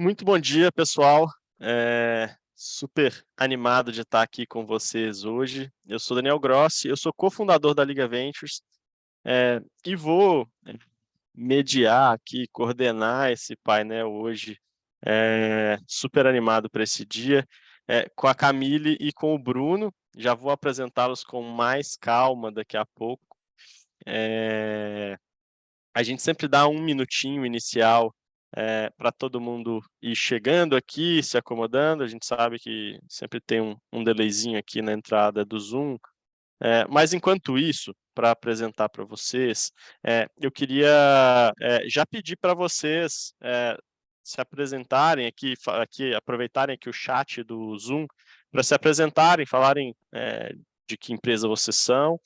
Muito bom dia, pessoal. Super animado de estar aqui com vocês hoje. Eu sou Daniel Grossi, eu sou cofundador da Liga Ventures, e vou mediar aqui, coordenar esse painel hoje, super animado para esse dia, com a Camille e com o Bruno. Já vou apresentá-los com mais calma daqui a pouco. A gente sempre dá um minutinho inicial para todo mundo ir chegando aqui, se acomodando. A gente sabe que sempre tem um delayzinho aqui na entrada do Zoom. Mas enquanto isso, para apresentar para vocês, eu queria já pedir para vocês se apresentarem aqui, aproveitarem aqui o chat do Zoom para se apresentarem, falarem de que empresa vocês são.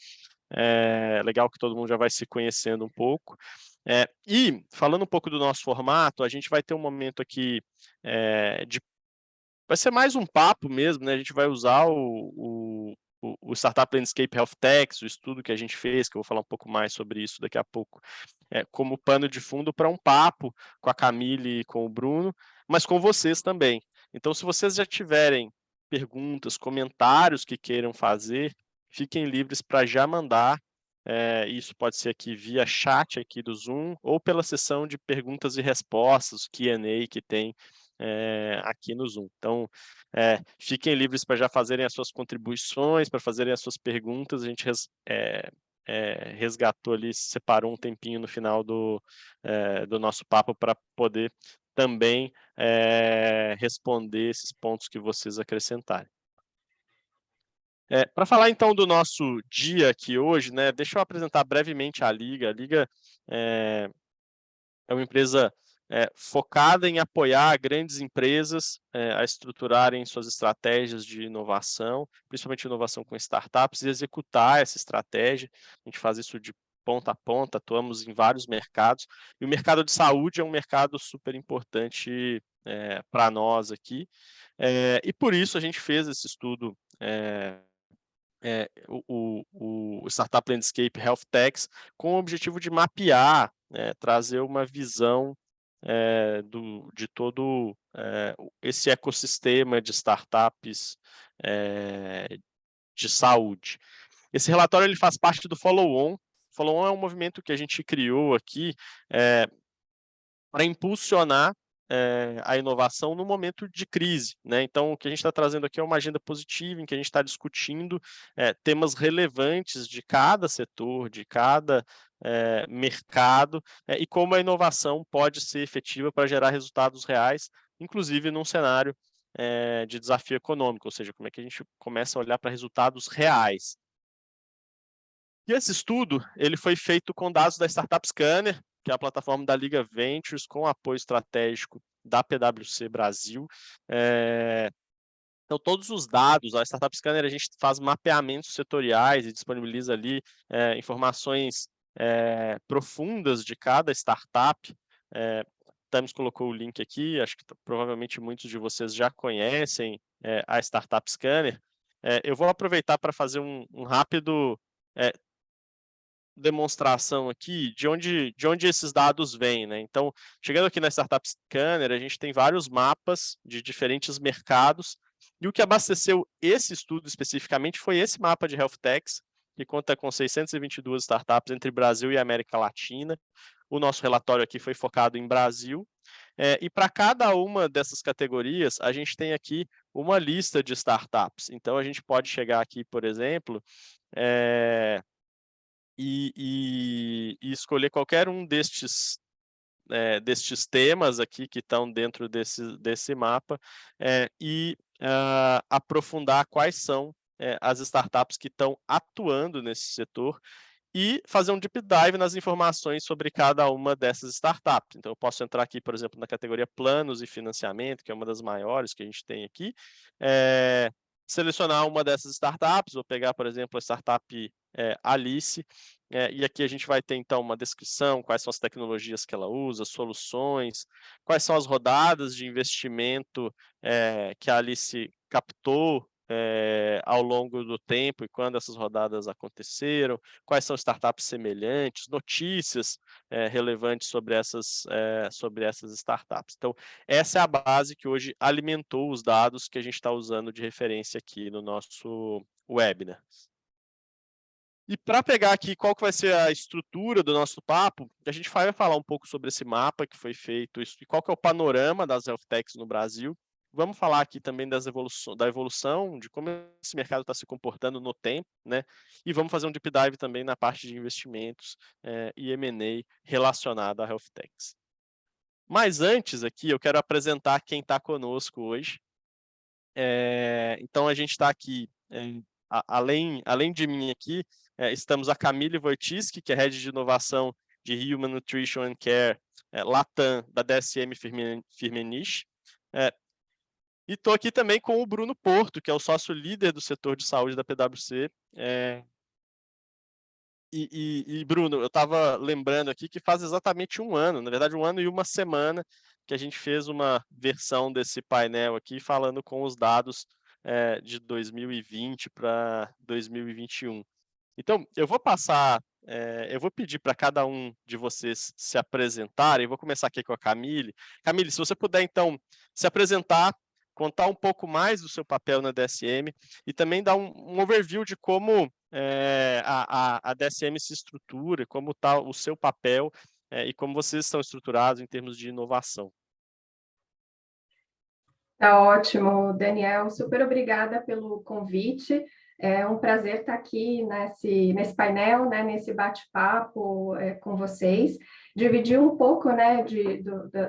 Legal que todo mundo já vai se conhecendo um pouco. E, falando um pouco do nosso formato, a gente vai ter um momento aqui vai ser mais um papo mesmo, né? A gente vai usar o Startup Landscape Health Techs, o estudo que a gente fez, que eu vou falar um pouco mais sobre isso daqui a pouco, como pano de fundo para um papo com a Camille e com o Bruno, mas com vocês também. Então, se vocês já tiverem perguntas, comentários que queiram fazer, fiquem livres para já mandar. Isso pode ser aqui via chat aqui do Zoom ou pela sessão de perguntas e respostas, Q&A que tem aqui no Zoom. Então, fiquem livres para já fazerem as suas contribuições, para fazerem as suas perguntas. A gente resgatou ali, separou um tempinho no final do nosso papo para poder também responder esses pontos que vocês acrescentarem. Para falar então do nosso dia aqui hoje, né, deixa eu apresentar brevemente a Liga. A Liga é uma empresa focada em apoiar grandes empresas a estruturarem suas estratégias de inovação, principalmente inovação com startups, e executar essa estratégia. A gente faz isso de ponta a ponta, atuamos em vários mercados, e o mercado de saúde é um mercado super importante para nós aqui, e por isso a gente fez esse estudo, o Startup Landscape Health Techs, com o objetivo de mapear, trazer uma visão de todo esse ecossistema de startups de saúde. Esse relatório ele faz parte do Follow-on. Follow-on é um movimento que a gente criou aqui para impulsionar a inovação no momento de crise, né? Então, o que a gente está trazendo aqui é uma agenda positiva, em que a gente está discutindo temas relevantes de cada setor, de cada mercado, e como a inovação pode ser efetiva para gerar resultados reais, inclusive num cenário de desafio econômico, ou seja, como é que a gente começa a olhar para resultados reais. E esse estudo ele foi feito com dados da Startup Scanner, que é a plataforma da Liga Ventures, com apoio estratégico da PwC Brasil. Então, todos os dados, a Startup Scanner, a gente faz mapeamentos setoriais e disponibiliza ali informações profundas de cada startup. Thames colocou o link aqui, acho que provavelmente muitos de vocês já conhecem a Startup Scanner. Eu vou aproveitar para fazer um rápido demonstração aqui de onde esses dados vêm, né? Então, chegando aqui na Startup Scanner, a gente tem vários mapas de diferentes mercados, e o que abasteceu esse estudo especificamente foi esse mapa de Health Techs, que conta com 622 startups entre Brasil e América Latina. O nosso relatório aqui foi focado em Brasil, e para cada uma dessas categorias, a gente tem aqui uma lista de startups. Então, a gente pode chegar aqui, por exemplo, e escolher qualquer um destes temas aqui que estão dentro desse mapa, e aprofundar quais são as startups que estão atuando nesse setor e fazer um deep dive nas informações sobre cada uma dessas startups. Então, eu posso entrar aqui, por exemplo, na categoria planos e financiamento, que é uma das maiores que a gente tem aqui, selecionar uma dessas startups, vou pegar, por exemplo, a startup Alice, e aqui a gente vai ter, então, uma descrição, quais são as tecnologias que ela usa, soluções, quais são as rodadas de investimento que a Alice captou ao longo do tempo e quando essas rodadas aconteceram, quais são startups semelhantes, notícias relevantes sobre essas startups. Então, essa é a base que hoje alimentou os dados que a gente está usando de referência aqui no nosso webinar. E para pegar aqui qual que vai ser a estrutura do nosso papo, a gente vai falar um pouco sobre esse mapa que foi feito e qual que é o panorama das health techs no Brasil. Vamos falar aqui também da evolução, de como esse mercado está se comportando no tempo, né? E vamos fazer um deep dive também na parte de investimentos e M&A relacionado a health techs. Mas antes aqui, eu quero apresentar quem está conosco hoje. Então, a gente está aqui, além de mim aqui, estamos a Camille Wojcicki, que é Head de Inovação de Human Nutrition and Care, Latam, da DSM Firmenich. E estou aqui também com o Bruno Porto, que é o sócio líder do setor de saúde da PwC. Bruno, eu estava lembrando aqui que faz exatamente um ano, na verdade 1 ano e 1 semana, que a gente fez uma versão desse painel aqui, falando com os dados de 2020 para 2021. Então, eu vou pedir para cada um de vocês se apresentarem. Eu vou começar aqui com a Camille. Camille, se você puder, então, se apresentar, contar um pouco mais do seu papel na DSM e também dar um overview de como a DSM se estrutura, como está o seu papel e como vocês estão estruturados em termos de inovação. Tá ótimo, Daniel. Super obrigada pelo convite. É um prazer estar aqui nesse painel, né, nesse bate-papo com vocês. Dividir um pouco, né,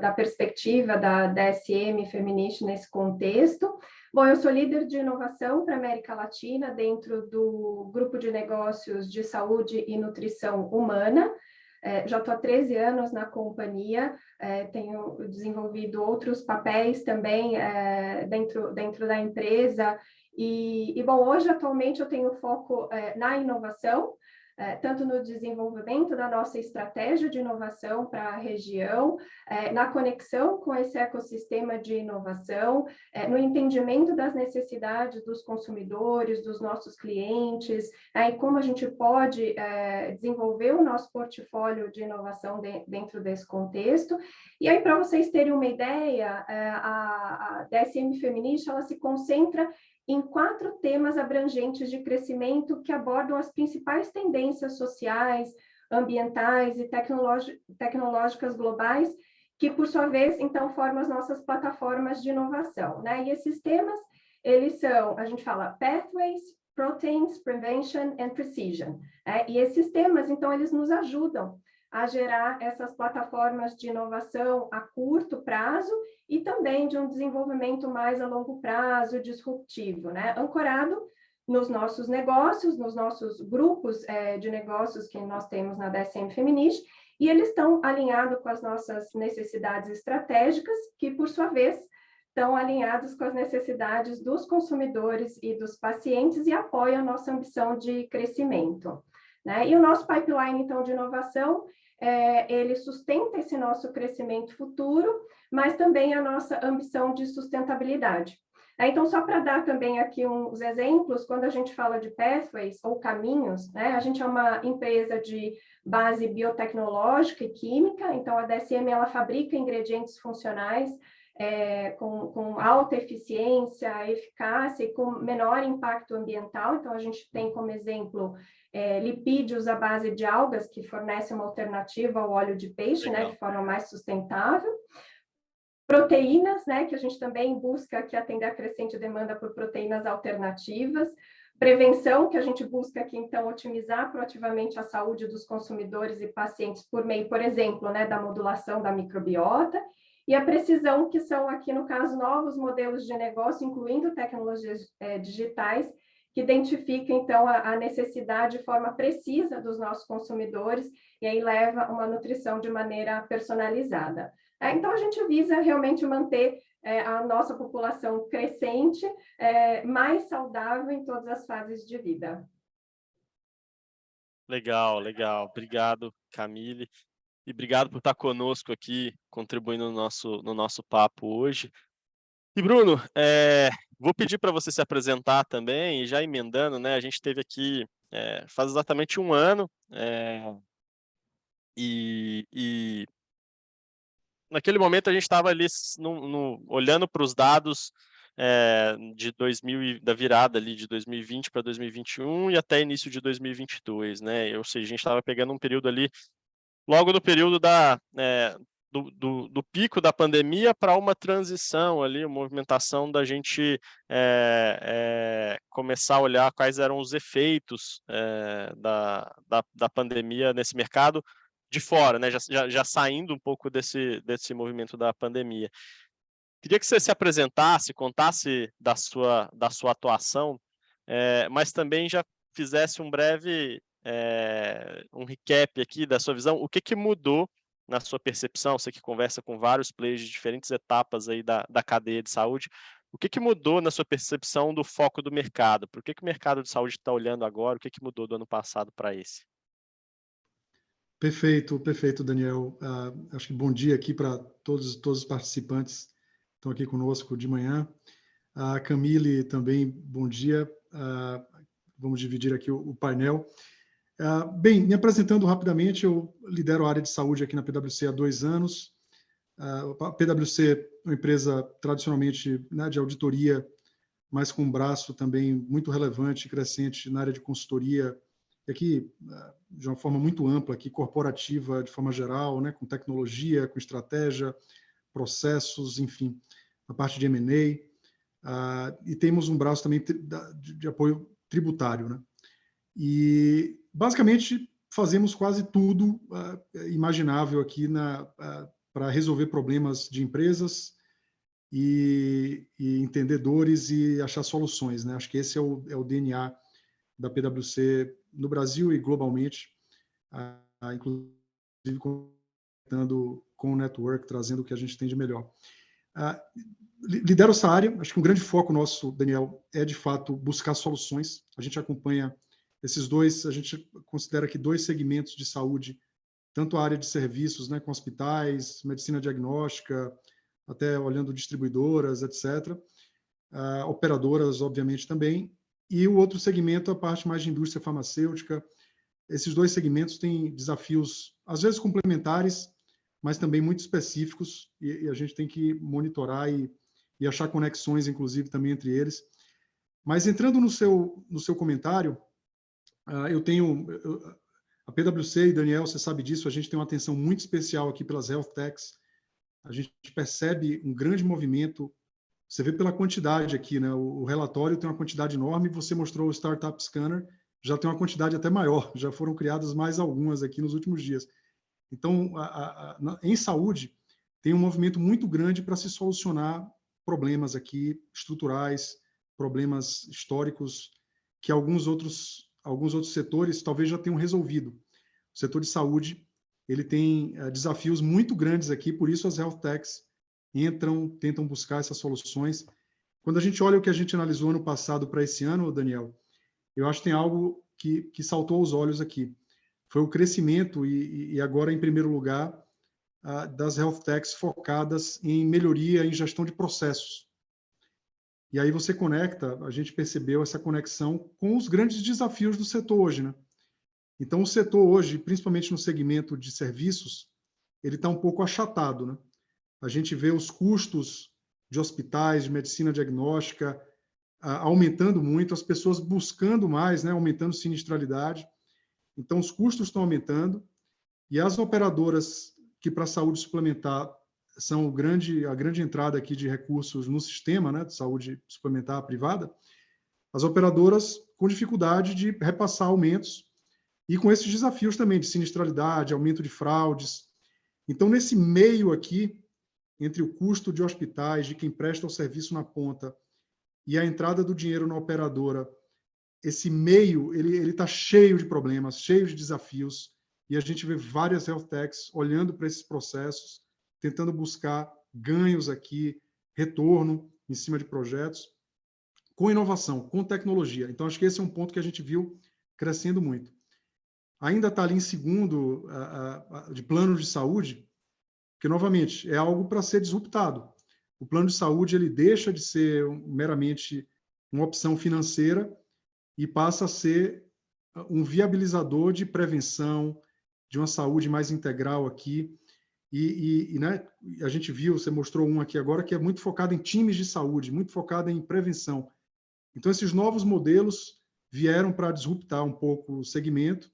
da perspectiva da DSM Firmenich nesse contexto. Bom, eu sou líder de inovação para a América Latina dentro do grupo de negócios de saúde e nutrição humana. Já estou há 13 anos na companhia, tenho desenvolvido outros papéis também dentro da empresa. Bom, hoje, atualmente, eu tenho foco na inovação, tanto no desenvolvimento da nossa estratégia de inovação para a região, na conexão com esse ecossistema de inovação, no entendimento das necessidades dos consumidores, dos nossos clientes, e como a gente pode desenvolver o nosso portfólio de inovação dentro desse contexto. E aí, para vocês terem uma ideia, a DSM Firmenich, ela se concentra em 4 temas abrangentes de crescimento que abordam as principais tendências sociais, ambientais e tecnológicas globais, que, por sua vez, então, formam as nossas plataformas de inovação, né? E esses temas, eles são, a gente fala, Pathways, Proteins, Prevention and Precision. E esses temas, então, eles nos ajudam a gerar essas plataformas de inovação a curto prazo e também de um desenvolvimento mais a longo prazo, disruptivo, né? Ancorado nos nossos negócios, nos nossos grupos de negócios que nós temos na DSM Firmenich, e eles estão alinhados com as nossas necessidades estratégicas, que, por sua vez, estão alinhados com as necessidades dos consumidores e dos pacientes e apoiam a nossa ambição de crescimento, né? E o nosso pipeline, então, de inovação, ele sustenta esse nosso crescimento futuro, mas também a nossa ambição de sustentabilidade. Então, só para dar também aqui uns exemplos, quando a gente fala de pathways ou caminhos, né, a gente é uma empresa de base biotecnológica e química, então a DSM ela fabrica ingredientes funcionais com alta eficiência, eficácia e com menor impacto ambiental. Então, a gente tem como exemplo lipídios à base de algas, que fornecem uma alternativa ao óleo de peixe, né, de forma mais sustentável. Proteínas, né, que a gente também busca aqui atender a crescente demanda por proteínas alternativas. Prevenção, que a gente busca aqui, então, otimizar proativamente a saúde dos consumidores e pacientes por meio, por exemplo, né, da modulação da microbiota. E a precisão, que são aqui, no caso, novos modelos de negócio, incluindo tecnologias digitais, que identifica, então, a necessidade de forma precisa dos nossos consumidores e aí leva uma nutrição de maneira personalizada. Então, a gente visa realmente manter a nossa população crescente, mais saudável em todas as fases de vida. Legal, legal. Obrigado, Camille. E obrigado por estar conosco aqui, contribuindo no nosso papo hoje. E, Bruno, Vou pedir para você se apresentar também, e já emendando, né, a gente teve aqui, faz exatamente 1 ano, e naquele momento a gente estava ali olhando para os dados, de 2000 da virada ali de 2020 para 2021 e até início de 2022, né, ou seja, a gente estava pegando um período ali, logo no período do pico da pandemia para uma transição ali, uma movimentação da gente, começar a olhar quais eram os efeitos, da pandemia nesse mercado de fora, né, já saindo um pouco desse movimento da pandemia. Queria que você se apresentasse, contasse da sua atuação, mas também já fizesse um breve, um recap aqui da sua visão. O que que mudou na sua percepção? Você que conversa com vários players de diferentes etapas aí da cadeia de saúde. O que que mudou na sua percepção do foco do mercado? Por que que o mercado de saúde está olhando agora? O que que mudou do ano passado para esse? Perfeito, perfeito, Daniel. Acho que bom dia aqui para todos os participantes que estão aqui conosco de manhã. A Camille também, bom dia. Vamos dividir aqui o painel. Bem, me apresentando rapidamente, eu lidero a área de saúde aqui na PwC há 2 anos. A PwC é uma empresa tradicionalmente, né, de auditoria, mas com um braço também muito relevante e crescente na área de consultoria, e aqui de uma forma muito ampla, aqui, corporativa de forma geral, né, com tecnologia, com estratégia, processos, enfim, a parte de M&A, e temos um braço também de apoio tributário, né? E, basicamente, fazemos quase tudo imaginável aqui para resolver problemas de empresas e entender dores e achar soluções, né? Acho que esse é o DNA da PwC no Brasil e globalmente, inclusive conectando com o network, trazendo o que a gente tem de melhor. Lidero essa área, acho que um grande foco nosso, Daniel, é de fato buscar soluções. A gente acompanha esses dois, a gente considera que 2 segmentos de saúde, tanto a área de serviços, né, com hospitais, medicina diagnóstica, até olhando distribuidoras, etc. Operadoras, obviamente, também. E o outro segmento, a parte mais de indústria farmacêutica. Esses 2 segmentos têm desafios, às vezes complementares, mas também muito específicos, e a gente tem que monitorar e achar conexões, inclusive, também entre eles. Mas entrando no seu comentário, a PwC, e Daniel, você sabe disso, a gente tem uma atenção muito especial aqui pelas health techs. A gente percebe um grande movimento. Você vê pela quantidade aqui, né? O relatório tem uma quantidade enorme, você mostrou o Startup Scanner, já tem uma quantidade até maior, já foram criadas mais algumas aqui nos últimos dias. Então, em saúde, tem um movimento muito grande para se solucionar problemas aqui estruturais, problemas históricos, que alguns outros setores talvez já tenham resolvido. O setor de saúde, ele tem desafios muito grandes aqui, por isso as health techs tentam buscar essas soluções. Quando a gente olha o que a gente analisou ano passado para esse ano, Daniel, eu acho que tem algo que saltou aos olhos aqui. Foi o crescimento, e agora em primeiro lugar, das health techs focadas em melhoria em gestão de processos. E aí você conecta, a gente percebeu essa conexão com os grandes desafios do setor hoje, né? Então, o setor hoje, principalmente no segmento de serviços, ele está um pouco achatado, né? A gente vê os custos de hospitais, de medicina diagnóstica, aumentando muito, as pessoas buscando mais, né? Aumentando sinistralidade. Então, os custos estão aumentando, e as operadoras que para a saúde suplementar são a grande entrada aqui de recursos no sistema, né, de saúde suplementar privada, as operadoras com dificuldade de repassar aumentos e com esses desafios também de sinistralidade, aumento de fraudes. Então, nesse meio aqui, entre o custo de hospitais, de quem presta o serviço na ponta, e a entrada do dinheiro na operadora, esse meio, ele está cheio de problemas, cheio de desafios, e a gente vê várias health techs olhando para esses processos, tentando buscar ganhos aqui, retorno em cima de projetos, com inovação, com tecnologia. Então, acho que esse é um ponto que a gente viu crescendo muito. Ainda está ali em segundo de plano de saúde, que, novamente, é algo para ser disruptado. o plano de saúde ele deixa de ser meramente uma opção financeira e passa a ser um viabilizador de prevenção, de uma saúde mais integral aqui. Né, a gente viu, você mostrou um aqui agora, que é muito focado em times de saúde, muito focado em prevenção. Então, esses novos modelos vieram para disruptar um pouco o segmento.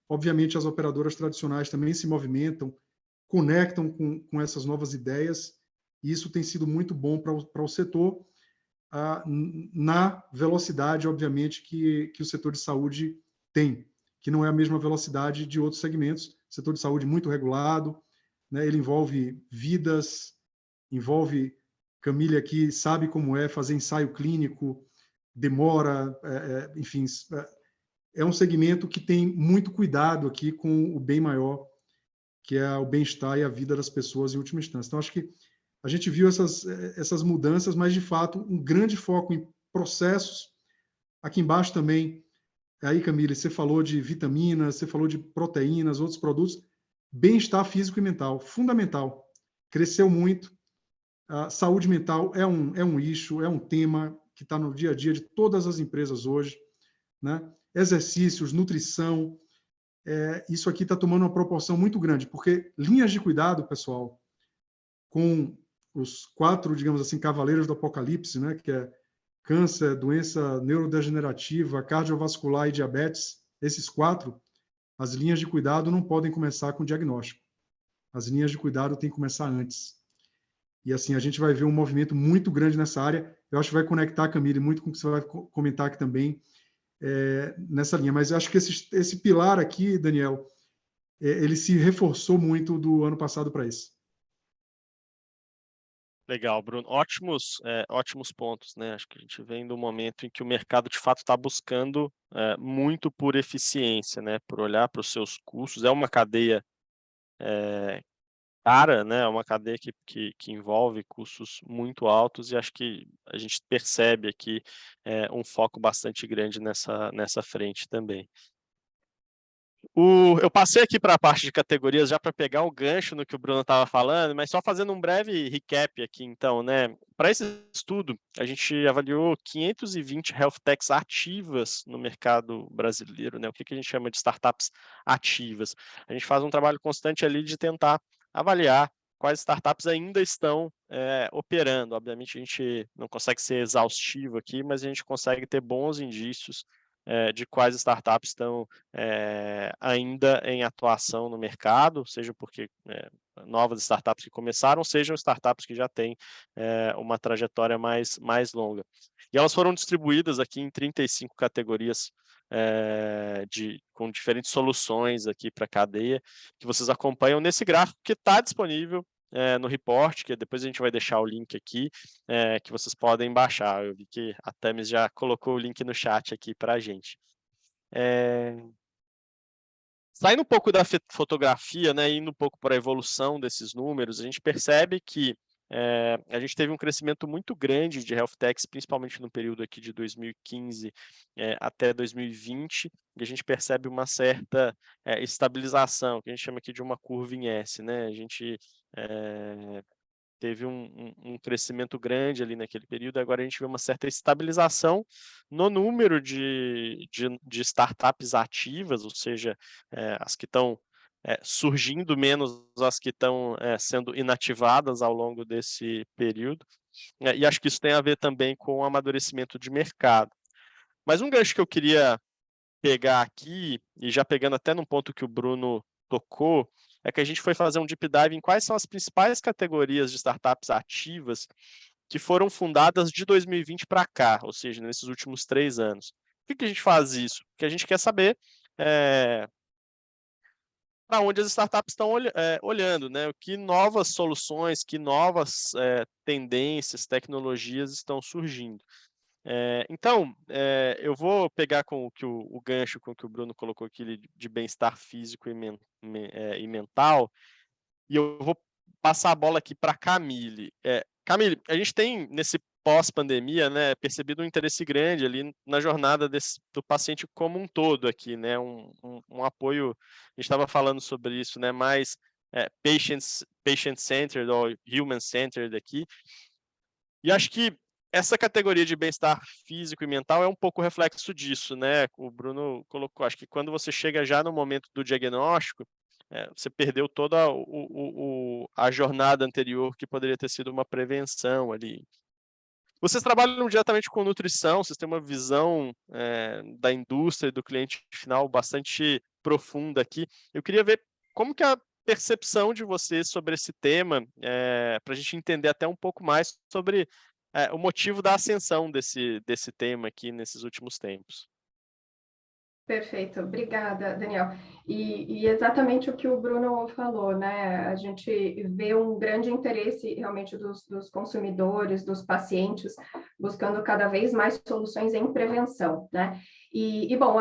Obviamente, as operadoras tradicionais também se movimentam, conectam com essas novas ideias, e isso tem sido muito bom para o setor, na velocidade, obviamente, que o setor de saúde tem, que não é a mesma velocidade de outros segmentos. Setor de saúde muito regulado, né? Ele envolve vidas, envolve, Camille aqui sabe como é fazer ensaio clínico, demora, enfim, é um segmento que tem muito cuidado aqui com o bem maior, que é o bem-estar e a vida das pessoas em última instância. Então, acho que a gente viu essas mudanças, mas, de fato, um grande foco em processos. Aqui embaixo também, aí, Camille, você falou de vitaminas, você falou de proteínas, outros produtos. Bem-estar físico e mental, fundamental. Cresceu muito. A saúde mental é um eixo, é um tema que está no dia a dia de todas as empresas hoje, né? Exercícios, nutrição, isso aqui está tomando uma proporção muito grande, porque linhas de cuidado, pessoal, com os 4, digamos assim, cavaleiros do apocalipse, né, que é câncer, doença neurodegenerativa, cardiovascular e diabetes, esses 4, as linhas de cuidado não podem começar com diagnóstico. As linhas de cuidado têm que começar antes. E assim, a gente vai ver um movimento muito grande nessa área. Eu acho que vai conectar, Camille, muito com o que você vai comentar aqui também, nessa linha. Mas eu acho que esse pilar aqui, Daniel, ele se reforçou muito do ano passado para esse. Legal, Bruno. Ótimos pontos, né? Acho que a gente vem do momento em que o mercado de fato está buscando muito por eficiência, né? Por olhar para os seus custos. É uma cadeia cara, né? É uma cadeia que envolve custos muito altos, e acho que a gente percebe aqui um foco bastante grande nessa frente também. Eu passei aqui para a parte de categorias já para pegar o gancho no que o Bruno estava falando, mas só fazendo um breve recap aqui, então, né? Para esse estudo, a gente avaliou 520 health techs ativas no mercado brasileiro, né? O que a gente chama de startups ativas. A gente faz um trabalho constante ali de tentar avaliar quais startups ainda estão operando. Obviamente, a gente não consegue ser exaustivo aqui, mas a gente consegue ter bons indícios de quais startups estão ainda em atuação no mercado, seja porque novas startups que começaram, sejam startups que já têm uma trajetória mais longa. E elas foram distribuídas aqui em 35 categorias com diferentes soluções aqui para a cadeia, que vocês acompanham nesse gráfico que está disponível no report, que depois a gente vai deixar o link aqui, que vocês podem baixar. Eu vi que a Tamis já colocou o link no chat aqui para a gente. Saindo um pouco da fotografia, né, indo um pouco para a evolução desses números, a gente percebe que a gente teve um crescimento muito grande de health techs, principalmente no período aqui de 2015 até 2020, e a gente percebe uma certa estabilização, que a gente chama aqui de uma curva em S, né? A gente teve um crescimento grande ali naquele período, agora a gente vê uma certa estabilização no número de startups ativas, ou seja, as que estão surgindo menos as que estão sendo inativadas ao longo desse período, e acho que isso tem a ver também com o amadurecimento de mercado. Mas um gancho que eu queria pegar aqui, e já pegando até num ponto que o Bruno tocou, é que a gente foi fazer um deep dive em quais são as principais categorias de startups ativas que foram fundadas de 2020 para cá, ou seja, nesses últimos 3 anos. Por que a gente faz isso? Porque a gente quer saber para onde as startups estão olhando, né? Que novas soluções, que novas tendências, tecnologias estão surgindo. Então, eu vou pegar com o gancho com que o Bruno colocou aqui de bem-estar físico e mental, e eu vou passar a bola aqui para a Camille. Camille, a gente tem, nesse pós-pandemia, né, percebido um interesse grande ali na jornada do paciente como um todo aqui, né, um apoio, a gente estava falando sobre isso, né, mais patient-centered ou human-centered aqui, E acho que essa categoria de bem-estar físico e mental é um pouco reflexo disso, né? O Bruno colocou, acho que quando você chega já no momento do diagnóstico, você perdeu toda a jornada anterior, que poderia ter sido uma prevenção ali. Vocês trabalham diretamente com nutrição, vocês têm uma visão da indústria e do cliente final bastante profunda aqui. Eu queria ver como que é a percepção de vocês sobre esse tema, para a gente entender até um pouco mais sobre o motivo da ascensão desse tema aqui nesses últimos tempos. Perfeito, obrigada, Daniel. E exatamente o que o Bruno falou, né? A gente vê um grande interesse realmente dos consumidores, dos pacientes, buscando cada vez mais soluções em prevenção, né? Bom,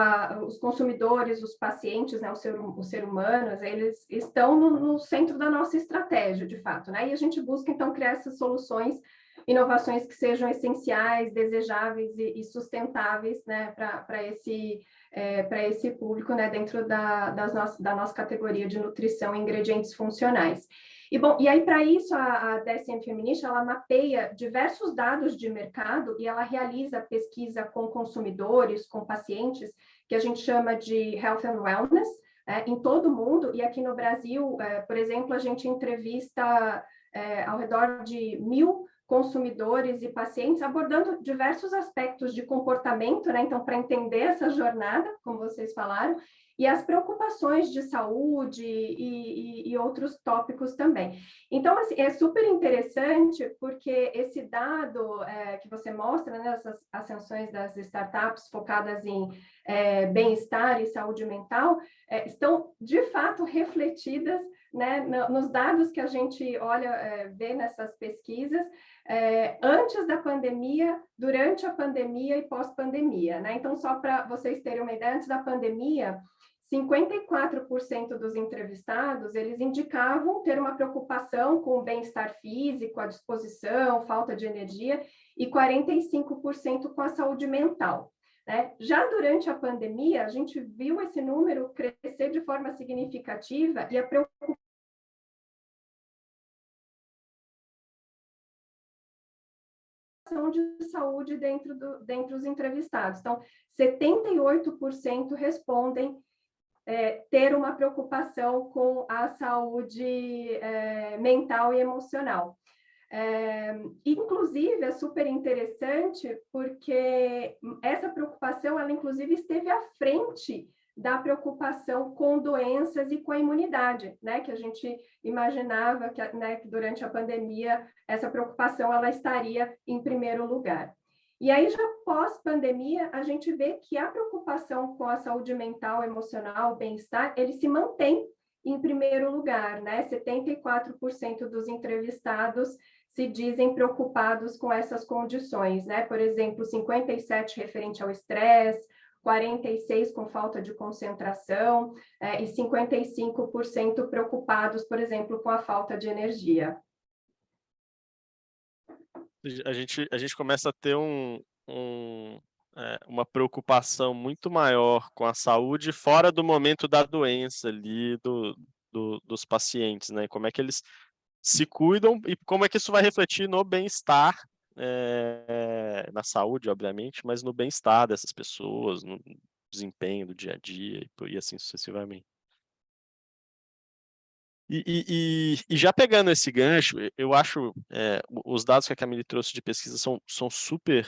os consumidores, os pacientes, né, os seres humanos, eles estão no centro da nossa estratégia, de fato, né? E a gente busca, então, criar essas soluções, inovações que sejam essenciais, desejáveis e sustentáveis, né, para esse público, né, dentro da nossa categoria de nutrição e ingredientes funcionais. E aí, para isso, a DSM Feminist, ela mapeia diversos dados de mercado e ela realiza pesquisa com consumidores, com pacientes, que a gente chama de Health and Wellness, em todo o mundo, e aqui no Brasil, por exemplo, a gente entrevista ao redor de 1.000 consumidores e pacientes, abordando diversos aspectos de comportamento, né? Então, para entender essa jornada, como vocês falaram, e as preocupações de saúde e outros tópicos também. Então, assim, é super interessante, porque esse dado que você mostra, né, essas ascensões das startups focadas em bem-estar e saúde mental, estão, de fato, refletidas, né, nos dados que a gente olha, vê nessas pesquisas, antes da pandemia, durante a pandemia e pós-pandemia, né? Então, só para vocês terem uma ideia, antes da pandemia, 54% dos entrevistados, eles indicavam ter uma preocupação com o bem-estar físico, a disposição, falta de energia, e 45% com a saúde mental, né? Já durante a pandemia, a gente viu esse número crescer de forma significativa e a preocupação de saúde dentre os entrevistados. Então, 78% respondem ter uma preocupação com a saúde mental e emocional. Inclusive, é super interessante porque essa preocupação, ela inclusive esteve à frente da preocupação com doenças e com a imunidade, né? Que a gente imaginava que, né, que durante a pandemia essa preocupação ela estaria em primeiro lugar. E aí, já pós-pandemia, a gente vê que a preocupação com a saúde mental, emocional, bem-estar, ele se mantém em primeiro lugar, né? 74% dos entrevistados se dizem preocupados com essas condições, né? Por exemplo, 57% referente ao estresse, 46% com falta de concentração, e 55% preocupados, por exemplo, com a falta de energia. A gente começa a ter uma preocupação muito maior com a saúde fora do momento da doença ali dos pacientes, né? Como é que eles se cuidam e como é que isso vai refletir no bem-estar, na saúde, obviamente, mas no bem-estar dessas pessoas, no desempenho do dia a dia e assim sucessivamente. E já pegando esse gancho, eu acho os dados que a Camille trouxe de pesquisa são super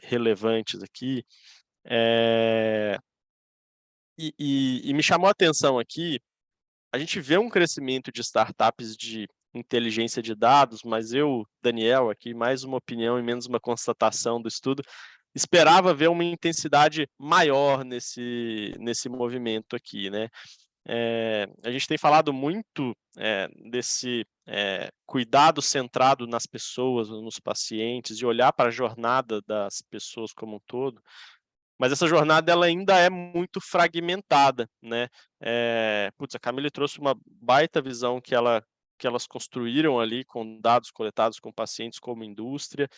relevantes aqui. E me chamou a atenção aqui, a gente vê um crescimento de startups de inteligência de dados, mas eu, Daniel, aqui mais uma opinião e menos uma constatação do estudo, esperava ver uma intensidade maior nesse movimento aqui, né? A gente tem falado muito desse cuidado centrado nas pessoas, nos pacientes, de olhar para a jornada das pessoas como um todo, mas essa jornada ela ainda é muito fragmentada, né? A Camille trouxe uma baita visão que elas construíram ali com dados coletados com pacientes como indústria,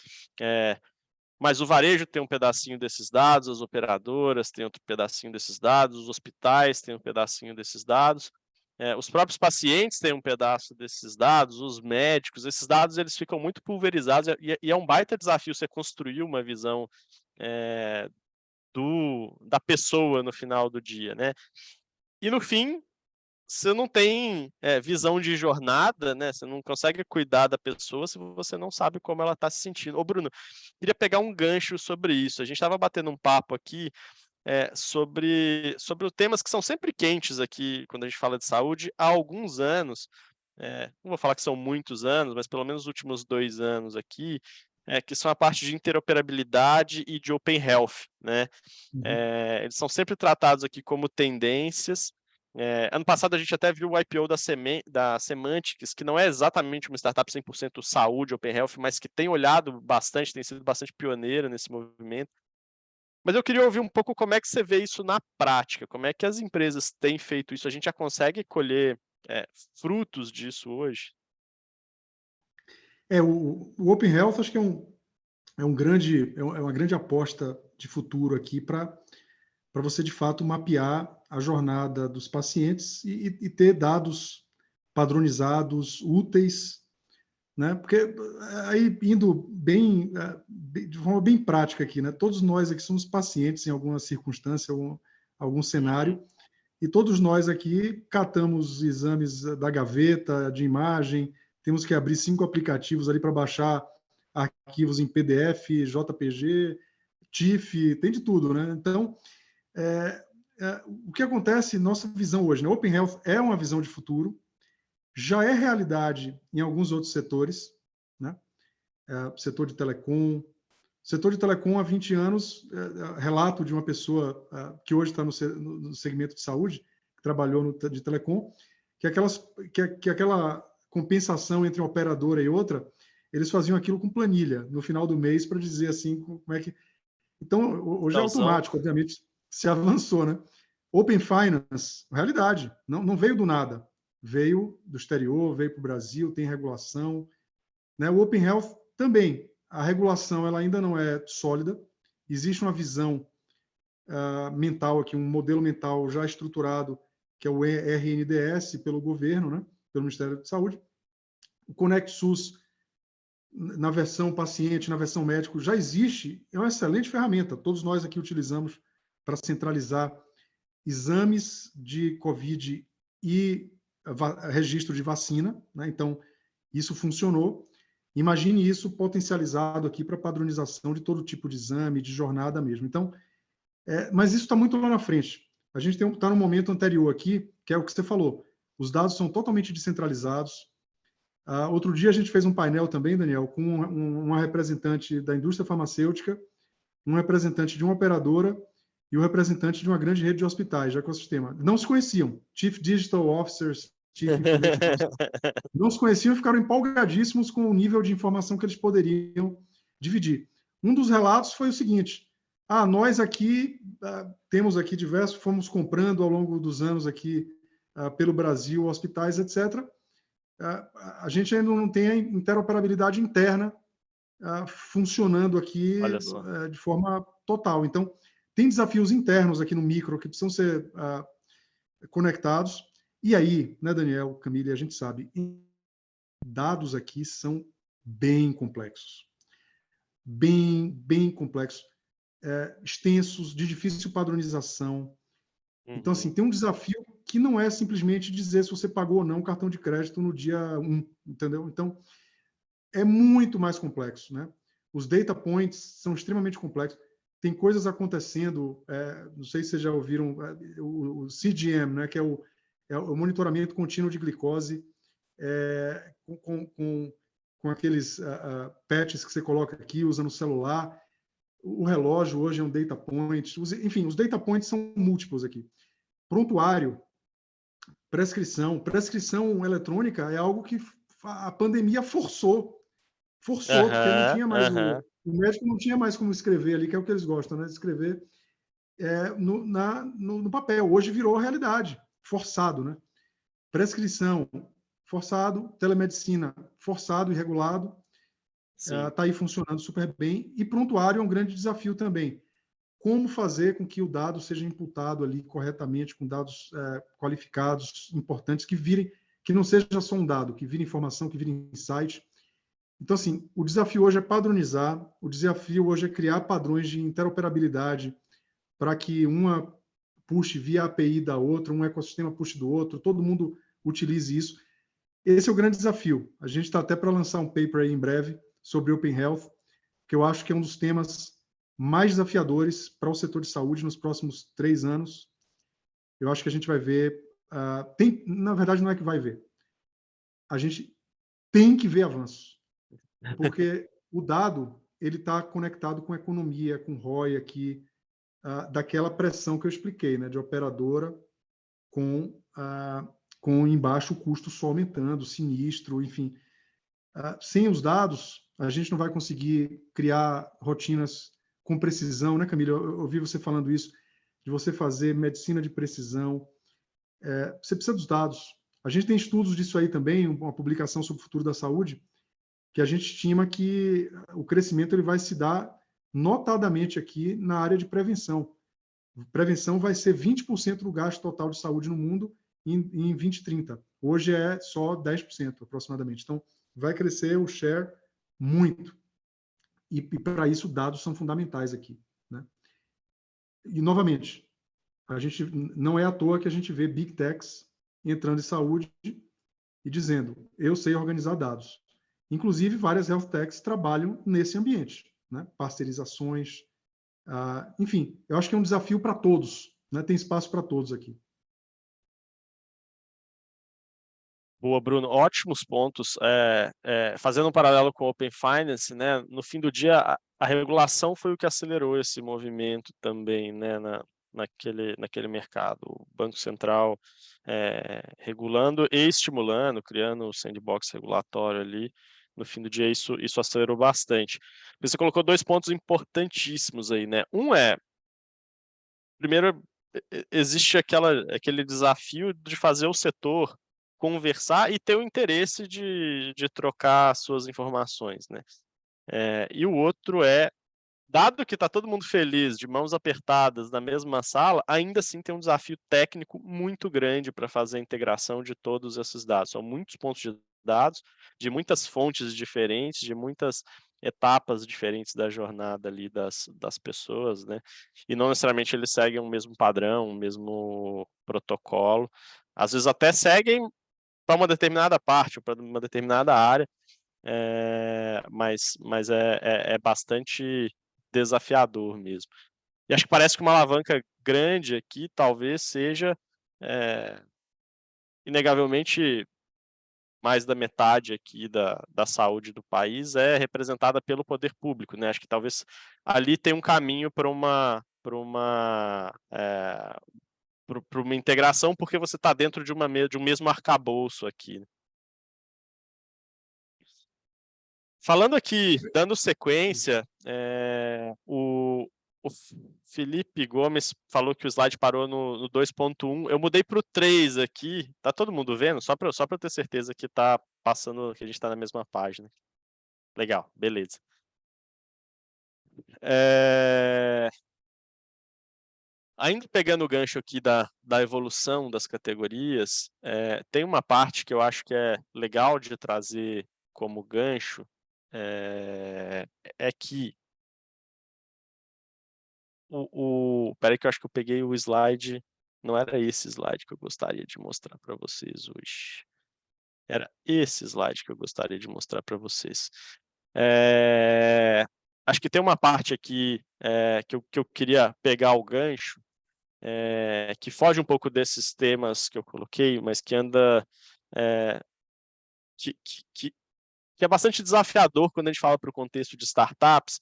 mas o varejo tem um pedacinho desses dados, as operadoras têm outro pedacinho desses dados, os hospitais têm um pedacinho desses dados, Os próprios pacientes têm um pedaço desses dados, os médicos, esses dados eles ficam muito pulverizados e é um baita desafio você construir uma visão da pessoa no final do dia, né? E no fim, você não tem visão de jornada, né? Você não consegue cuidar da pessoa se você não sabe como ela está se sentindo. Ô, Bruno, queria pegar um gancho sobre isso. A gente estava batendo um papo aqui sobre os temas que são sempre quentes aqui quando a gente fala de saúde há alguns anos. Não vou falar que são muitos anos, mas pelo menos os últimos 2 anos aqui, que são a parte de interoperabilidade e de Open Health, né? Eles são sempre tratados aqui como tendências. Ano passado a gente até viu o IPO da Semantics, que não é exatamente uma startup 100% saúde, Open Health, mas que tem olhado bastante, tem sido bastante pioneira nesse movimento. Mas eu queria ouvir um pouco como é que você vê isso na prática, como é que as empresas têm feito isso, a gente já consegue colher frutos disso hoje? O Open Health acho que é uma grande aposta de futuro aqui para você, de fato, mapear a jornada dos pacientes e ter dados padronizados, úteis, né? Porque aí, indo de forma bem prática aqui, né? Todos nós aqui somos pacientes em alguma circunstância, algum cenário, e todos nós aqui catamos exames da gaveta, de imagem, temos que abrir 5 aplicativos ali para baixar arquivos em PDF, JPG, TIFF, tem de tudo, né? Então, o que acontece, nossa visão hoje, né? Open Health é uma visão de futuro, já é realidade em alguns outros setores, né? Setor de telecom. Setor de telecom há 20 anos, relato de uma pessoa que hoje está no segmento de saúde, que trabalhou de telecom, que aquela compensação entre uma operadora e outra, eles faziam aquilo com planilha, no final do mês, para dizer assim, como é que... Então, hoje é automático, obviamente, se avançou, né? Open Finance, realidade, não veio do nada, veio do exterior, veio para o Brasil, tem regulação, né? O Open Health também, a regulação ela ainda não é sólida, existe uma visão mental aqui, um modelo mental já estruturado, que é o RNDS pelo governo, né? Pelo Ministério da Saúde. O Conect SUS, na versão paciente, na versão médico, já existe, é uma excelente ferramenta, todos nós aqui utilizamos para centralizar exames de COVID e registro de vacina, né? Então, isso funcionou. Imagine isso potencializado aqui para padronização de todo tipo de exame, de jornada mesmo. Então, mas isso está muito lá na frente. A gente está num momento anterior aqui, que é o que você falou. Os dados são totalmente descentralizados. Outro dia a gente fez um painel também, Daniel, com uma representante da indústria farmacêutica, um representante de uma operadora e o representante de uma grande rede de hospitais de ecossistema. Não se conheciam. Chief Digital Officers, Chief Information Officers. Não se conheciam e ficaram empolgadíssimos com o nível de informação que eles poderiam dividir. Um dos relatos foi o seguinte: nós aqui temos aqui fomos comprando ao longo dos anos aqui pelo Brasil, hospitais, etc. A gente ainda não tem a interoperabilidade interna funcionando aqui de forma total. Então, tem desafios internos aqui no micro que precisam ser conectados. E aí, né, Daniel, Camille, a gente sabe, dados aqui são bem complexos. Bem complexos. Extensos, de difícil padronização. Então, assim, tem um desafio que não é simplesmente dizer se você pagou ou não o cartão de crédito no dia 1, entendeu? Então, é muito mais complexo, né? Os data points são extremamente complexos. Tem coisas acontecendo, não sei se vocês já ouviram, o CGM, né, que é o monitoramento contínuo de glicose, com aqueles patches que você coloca aqui, usa no celular. O relógio hoje é um data point. Enfim, os data points são múltiplos aqui. Prontuário, prescrição eletrônica é algo que a pandemia forçou, porque não tinha mais o médico não tinha mais como escrever ali, que é o que eles gostam, né? Escrever no papel. Hoje virou realidade, forçado, né? Prescrição, forçado, telemedicina, forçado e regulado, está aí funcionando super bem, e prontuário é um grande desafio também. como fazer com que o dado seja imputado ali corretamente, com dados qualificados, importantes, que não seja só um dado, que vire informação, que vire insight. Então, assim, o desafio hoje é padronizar, o desafio hoje é criar padrões de interoperabilidade para que uma puxe via API da outra, um ecossistema puxe do outro, todo mundo utilize isso. Esse é o grande desafio. A gente está até para lançar um paper aí em breve sobre Open Health, que eu acho que é um dos temas mais desafiadores para o setor de saúde nos próximos 3 anos. Eu acho que a gente vai ver... na verdade, não é que vai ver. A gente tem que ver avanços, porque o dado ele está conectado com a economia, com o ROI aqui, daquela pressão que eu expliquei, né, de operadora com embaixo o custo só aumentando, sinistro, enfim. Sem os dados, a gente não vai conseguir criar rotinas com precisão, né, Camila? Eu ouvi você falando isso, de você fazer medicina de precisão. Você precisa dos dados. A gente tem estudos disso aí também, uma publicação sobre o futuro da saúde, que a gente estima que o crescimento ele vai se dar notadamente aqui na área de prevenção. Prevenção vai ser 20% do gasto total de saúde no mundo em 2030. Hoje é só 10%, aproximadamente. Então, vai crescer o share muito. E para isso, dados são fundamentais aqui, né? E, novamente, a gente não é à toa que a gente vê Big Techs entrando em saúde e dizendo, eu sei organizar dados. Inclusive, várias Health Techs trabalham nesse ambiente, né? Parcerizações, enfim, eu acho que é um desafio para todos, né? Tem espaço para todos aqui. Boa, Bruno. Ótimos pontos. Fazendo um paralelo com o Open Finance, né? No fim do dia, a regulação foi o que acelerou esse movimento também, né? Naquele mercado. O Banco Central regulando e estimulando, criando o sandbox regulatório ali. No fim do dia, isso acelerou bastante. Você colocou 2 pontos importantíssimos aí, né? Primeiro, existe aquele desafio de fazer o setor conversar e ter o interesse de trocar suas informações, né? E o outro dado que está todo mundo feliz, de mãos apertadas, na mesma sala, ainda assim tem um desafio técnico muito grande para fazer a integração de todos esses dados. São muitos pontos de dados, de muitas fontes diferentes, de muitas etapas diferentes da jornada ali das pessoas, né? E não necessariamente eles seguem o mesmo padrão, o mesmo protocolo. Às vezes até seguem para uma determinada parte, ou para uma determinada área, mas é bastante desafiador mesmo. E acho que parece que uma alavanca grande aqui talvez seja, inegavelmente, mais da metade aqui da saúde do país é representada pelo poder público, né? Acho que talvez ali tem um caminho para uma integração, porque você está dentro de um mesmo arcabouço aqui, né? Falando aqui, dando sequência, o Felipe Gomes falou que o slide parou no 2.1. Eu mudei para o 3 aqui. Tá todo mundo vendo? Só para eu ter certeza que tá passando, que a gente está na mesma página. Legal, beleza. Ainda pegando o gancho aqui da evolução das categorias, tem uma parte que eu acho que é legal de trazer como gancho, que peraí que eu acho que eu peguei o slide, não era esse slide que eu gostaria de mostrar para vocês hoje. Era esse slide que eu gostaria de mostrar para vocês. Acho que tem uma parte aqui que eu queria pegar o gancho, que foge um pouco desses temas que eu coloquei, mas que anda... que é bastante desafiador quando a gente fala para o contexto de startups,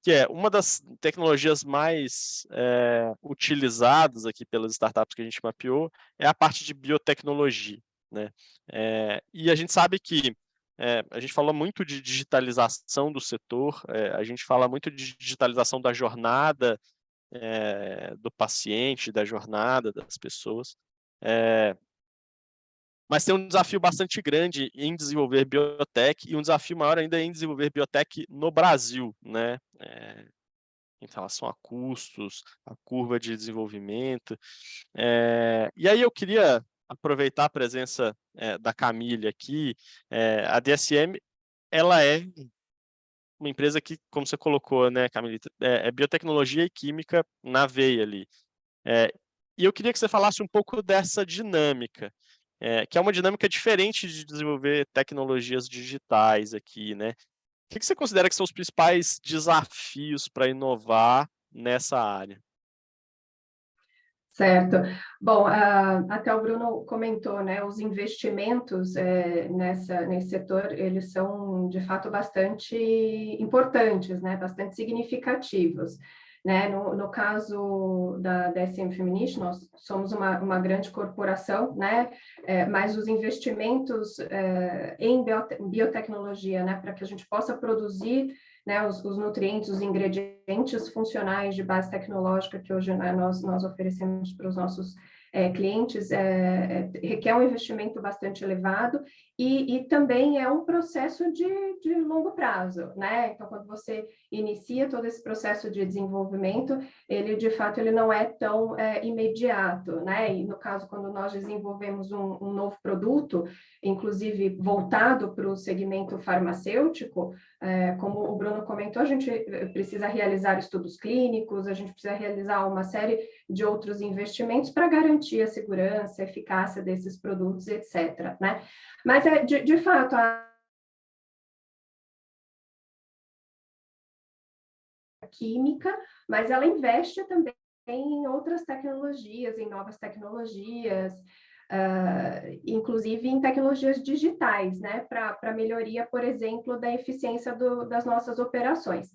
que é uma das tecnologias mais utilizadas aqui pelas startups que a gente mapeou, é a parte de biotecnologia, né? E a gente sabe que a gente fala muito de digitalização do setor, a gente fala muito de digitalização da jornada do paciente, da jornada das pessoas, mas tem um desafio bastante grande em desenvolver biotech e um desafio maior ainda em desenvolver biotech no Brasil, né? em relação a custos, a curva de desenvolvimento. E aí eu queria aproveitar a presença da Camille aqui. A DSM, ela é uma empresa que, como você colocou, né, Camille, é biotecnologia e química na veia ali. E eu queria que você falasse um pouco dessa dinâmica, que é uma dinâmica diferente de desenvolver tecnologias digitais aqui, né? O que você considera que são os principais desafios para inovar nessa área? Certo. Bom, até o Bruno comentou, né, os investimentos nesse setor, eles são, de fato, bastante importantes, né, bastante significativos. Né? No caso da DSM Feminist, nós somos uma grande corporação, né? Mas os investimentos em biotecnologia, né, para que a gente possa produzir, né, os nutrientes, os ingredientes funcionais de base tecnológica que hoje, né, nós oferecemos para os nossos clientes, requer um investimento bastante elevado e também é um processo de longo prazo, né? Então, quando você inicia todo esse processo de desenvolvimento, ele, de fato, ele não é tão imediato, né? E, no caso, quando nós desenvolvemos um novo produto, inclusive voltado para o segmento farmacêutico, como o Bruno comentou, a gente precisa realizar estudos clínicos, a gente precisa realizar uma série de outros investimentos para garantir a segurança, a eficácia desses produtos, etc. Né? Mas, de fato, a química, mas ela investe também em outras tecnologias, em novas tecnologias, inclusive em tecnologias digitais, né, para melhoria, por exemplo, da eficiência das nossas operações.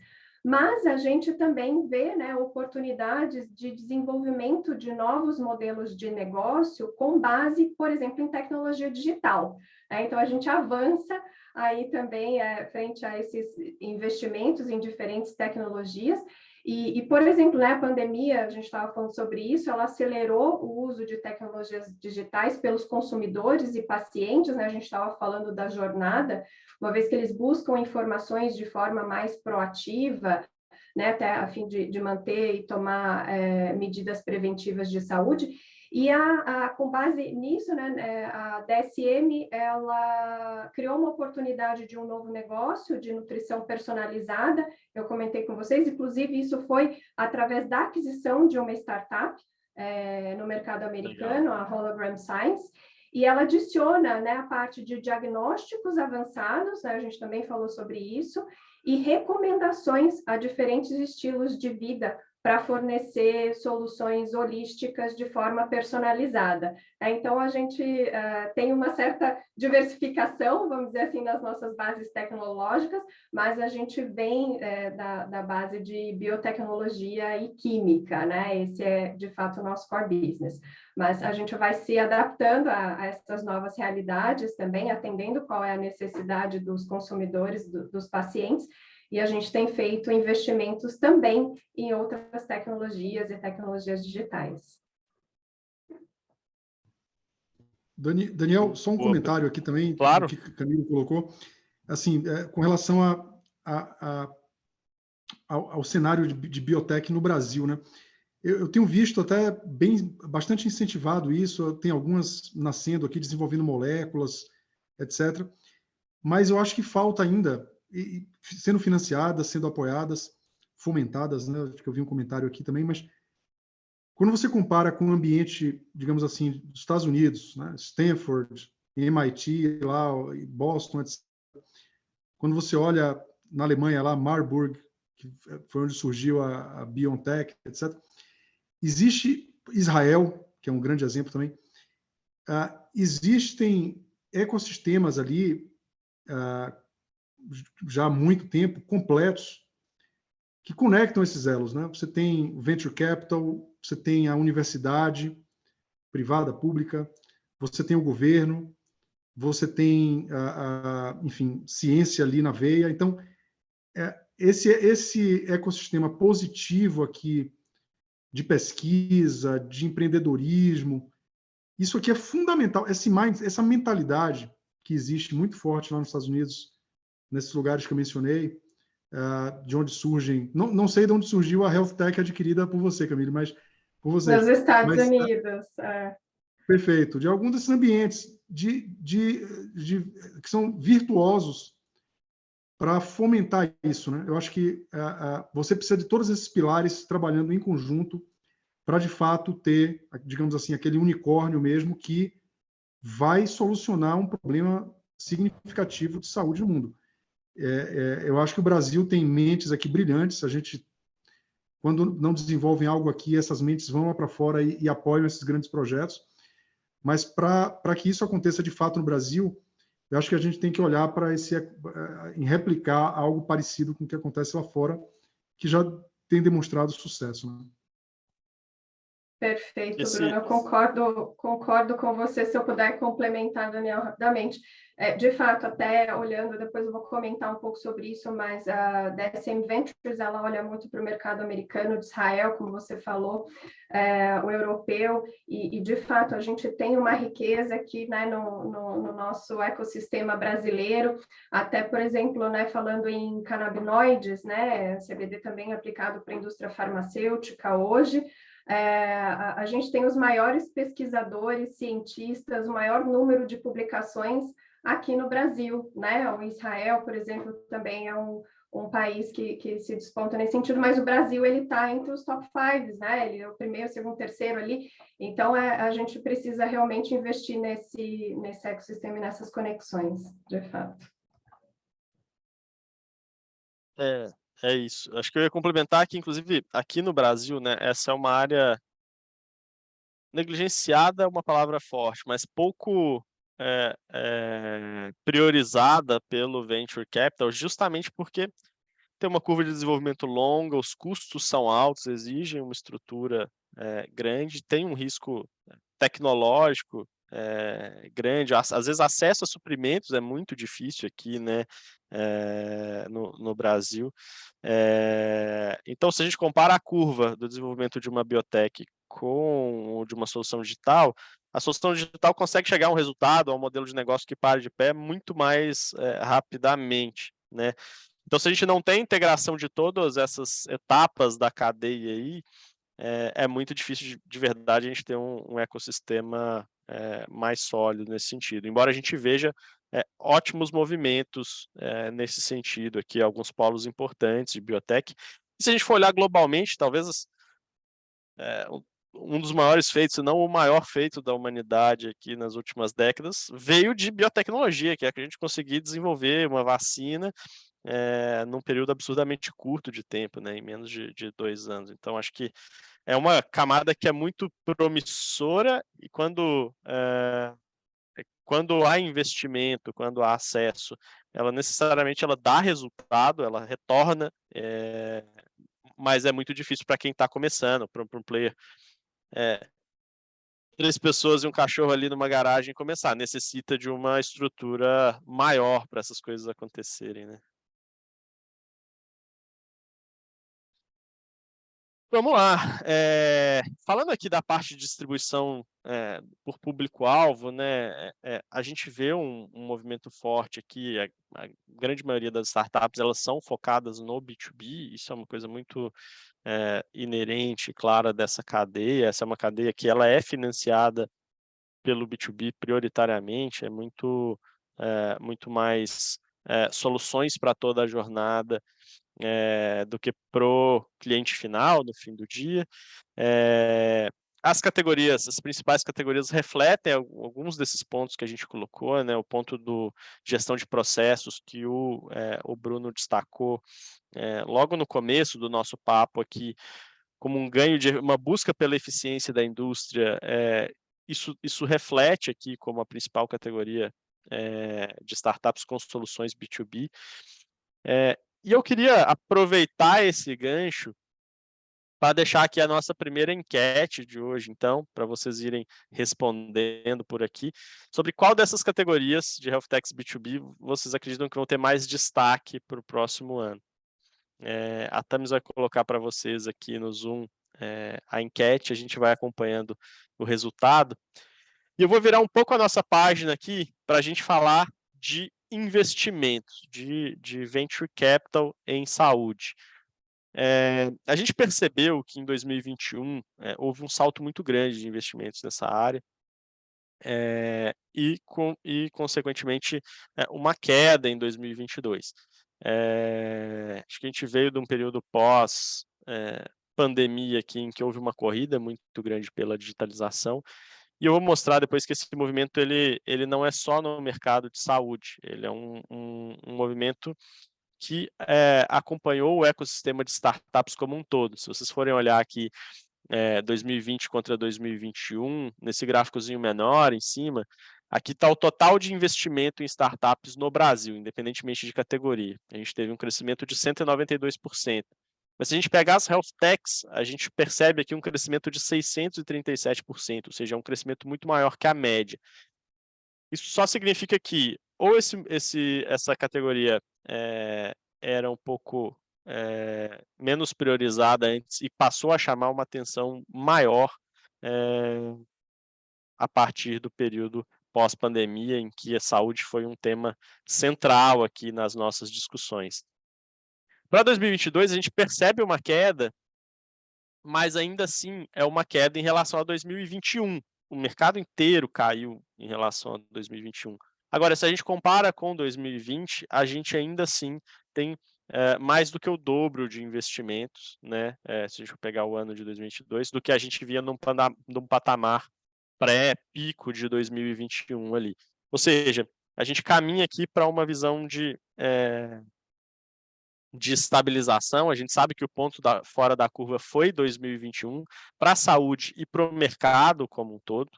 Mas a gente também vê, né, oportunidades de desenvolvimento de novos modelos de negócio com base, por exemplo, em tecnologia digital. Né? Então, a gente avança aí também frente a esses investimentos em diferentes tecnologias. E, por exemplo, né, a pandemia, a gente estava falando sobre isso, ela acelerou o uso de tecnologias digitais pelos consumidores e pacientes, né? A gente estava falando da jornada, uma vez que eles buscam informações de forma mais proativa, né, até a fim de manter e tomar medidas preventivas de saúde. E com base nisso, né, a DSM, ela criou uma oportunidade de um novo negócio de nutrição personalizada. Eu comentei com vocês, inclusive isso foi através da aquisição de uma startup no mercado americano, a Hologram Science, e ela adiciona, né, a parte de diagnósticos avançados, né, a gente também falou sobre isso, e recomendações a diferentes estilos de vida para fornecer soluções holísticas de forma personalizada. Então, a gente tem uma certa diversificação, vamos dizer assim, nas nossas bases tecnológicas, mas a gente vem da base de biotecnologia e química, né? Esse é, de fato, o nosso core business. Mas a gente vai se adaptando a essas novas realidades também, atendendo qual é a necessidade dos consumidores, dos pacientes, e a gente tem feito investimentos também em outras tecnologias e tecnologias digitais. Daniel, só um comentário aqui também, claro, que o Camilo colocou, assim, com relação ao cenário de biotech no Brasil, né? Eu tenho visto até bastante incentivado isso, tem algumas nascendo aqui, desenvolvendo moléculas, etc. Mas eu acho que falta ainda, sendo financiadas, sendo apoiadas, fomentadas, né? Acho que eu vi um comentário aqui também, mas quando você compara com o ambiente, digamos assim, dos Estados Unidos, né? Stanford, MIT, lá, Boston, etc. Quando você olha na Alemanha, lá, Marburg, que foi onde surgiu a BioNTech, etc. Existe Israel, que é um grande exemplo também. Existem ecossistemas ali, já há muito tempo, completos, que conectam esses elos, né? Você tem o venture capital, você tem a universidade privada, pública, você tem o governo, você tem, enfim, ciência ali na veia. Então, esse ecossistema positivo aqui de pesquisa, de empreendedorismo, isso aqui é fundamental. Essa mentalidade que existe muito forte lá nos Estados Unidos, nesses lugares que eu mencionei, de onde surgem... Não sei de onde surgiu a Health Tech adquirida por você, Camille, mas por vocês. Nos Estados Mas, Unidos. perfeito. De algum desses ambientes que são virtuosos para fomentar isso, né? Eu acho que você precisa de todos esses pilares trabalhando em conjunto para, de fato, ter, digamos assim, aquele unicórnio mesmo que vai solucionar um problema significativo de saúde no mundo. Eu acho que o Brasil tem mentes aqui brilhantes. A gente, quando não desenvolvem algo aqui, essas mentes vão lá para fora e apoiam esses grandes projetos. Mas para que isso aconteça de fato no Brasil, eu acho que a gente tem que olhar para em replicar algo parecido com o que acontece lá fora, que já tem demonstrado sucesso, né? Perfeito, Bruno. Eu concordo com você. Se eu puder complementar, Daniel, rapidamente. De fato, até olhando, depois eu vou comentar um pouco sobre isso, mas a DSM Ventures, ela olha muito para o mercado americano, de Israel, como você falou, o europeu, e de fato a gente tem uma riqueza aqui, né, no nosso ecossistema brasileiro, até, por exemplo, né, falando em canabinoides, né, CBD também aplicado para a indústria farmacêutica hoje. A gente tem os maiores pesquisadores, cientistas, o maior número de publicações aqui no Brasil, né? O Israel, por exemplo, também é um país que se desponta nesse sentido, mas o Brasil ele está entre os top 5, né? Ele é o primeiro, segundo, terceiro ali. Então a gente precisa realmente investir nesse ecossistema e nessas conexões, de fato. É isso. Acho que eu ia complementar que, inclusive, aqui no Brasil, né, essa é uma área negligenciada, é uma palavra forte, mas pouco priorizada pelo Venture Capital, justamente porque tem uma curva de desenvolvimento longa, os custos são altos, exigem uma estrutura grande, tem um risco tecnológico grande, às vezes acesso a suprimentos é muito difícil aqui, né, no Brasil. Então, se a gente compara a curva do desenvolvimento de uma biotech com o de uma solução digital, a solução digital consegue chegar a um resultado, a um modelo de negócio que para de pé muito mais rapidamente, né? Então, se a gente não tem integração de todas essas etapas da cadeia aí, é muito difícil de verdade a gente ter um ecossistema mais sólido nesse sentido. Embora a gente veja ótimos movimentos nesse sentido aqui, alguns polos importantes de biotech. E se a gente for olhar globalmente, talvez um dos maiores feitos, se não o maior feito da humanidade aqui nas últimas décadas, veio de biotecnologia, que é a gente conseguir desenvolver uma vacina num período absurdamente curto de tempo, né, em menos de 2 anos. Então, acho que é uma camada que é muito promissora e quando há investimento, quando há acesso, ela necessariamente dá resultado, ela retorna, mas é muito difícil para quem está começando, para um player. 3 pessoas e um cachorro ali numa garagem começar, necessita de uma estrutura maior para essas coisas acontecerem, né? Vamos lá. Falando aqui da parte de distribuição por público-alvo, né, a gente vê um movimento forte aqui. A grande maioria das startups elas são focadas no B2B, isso é uma coisa muito inerente, clara dessa cadeia. Essa é uma cadeia que ela é financiada pelo B2B prioritariamente, é muito mais soluções para toda a jornada do que pro cliente final no fim do dia. As categorias, as principais categorias refletem alguns desses pontos que a gente colocou, né? O ponto do gestão de processos que o Bruno destacou logo no começo do nosso papo aqui, como um ganho de uma busca pela eficiência da indústria. Isso reflete aqui como a principal categoria de startups com soluções B2B. E eu queria aproveitar esse gancho para deixar aqui a nossa primeira enquete de hoje, então, para vocês irem respondendo por aqui, sobre qual dessas categorias de Health Techs B2B vocês acreditam que vão ter mais destaque para o próximo ano. A Thames vai colocar para vocês aqui no Zoom a enquete, a gente vai acompanhando o resultado. E eu vou virar um pouco a nossa página aqui para a gente falar de investimentos, de venture capital em saúde. A gente percebeu que em 2021 houve um salto muito grande de investimentos nessa área, e consequentemente, uma queda em 2022. Acho que a gente veio de um período pós pandemia aqui, em que houve uma corrida muito grande pela digitalização, e eu vou mostrar depois que esse movimento ele não é só no mercado de saúde, ele é um movimento que acompanhou o ecossistema de startups como um todo. Se vocês forem olhar aqui 2020 contra 2021, nesse gráficozinho menor em cima, aqui está o total de investimento em startups no Brasil, independentemente de categoria. A gente teve um crescimento de 192%. Mas se a gente pegar as health techs, a gente percebe aqui um crescimento de 637%, ou seja, é um crescimento muito maior que a média. Isso só significa que ou essa categoria era um pouco menos priorizada antes e passou a chamar uma atenção maior a partir do período pós-pandemia, em que a saúde foi um tema central aqui nas nossas discussões. Para 2022, a gente percebe uma queda, mas ainda assim é uma queda em relação a 2021. O mercado inteiro caiu em relação a 2021. Agora, se a gente compara com 2020, a gente ainda assim tem mais do que o dobro de investimentos, né? Se a gente pegar o ano de 2022, do que a gente via num patamar pré-pico de 2021 ali. Ou seja, a gente caminha aqui para uma visão de estabilização. A gente sabe que o ponto fora da curva foi 2021 para a saúde e para o mercado como um todo,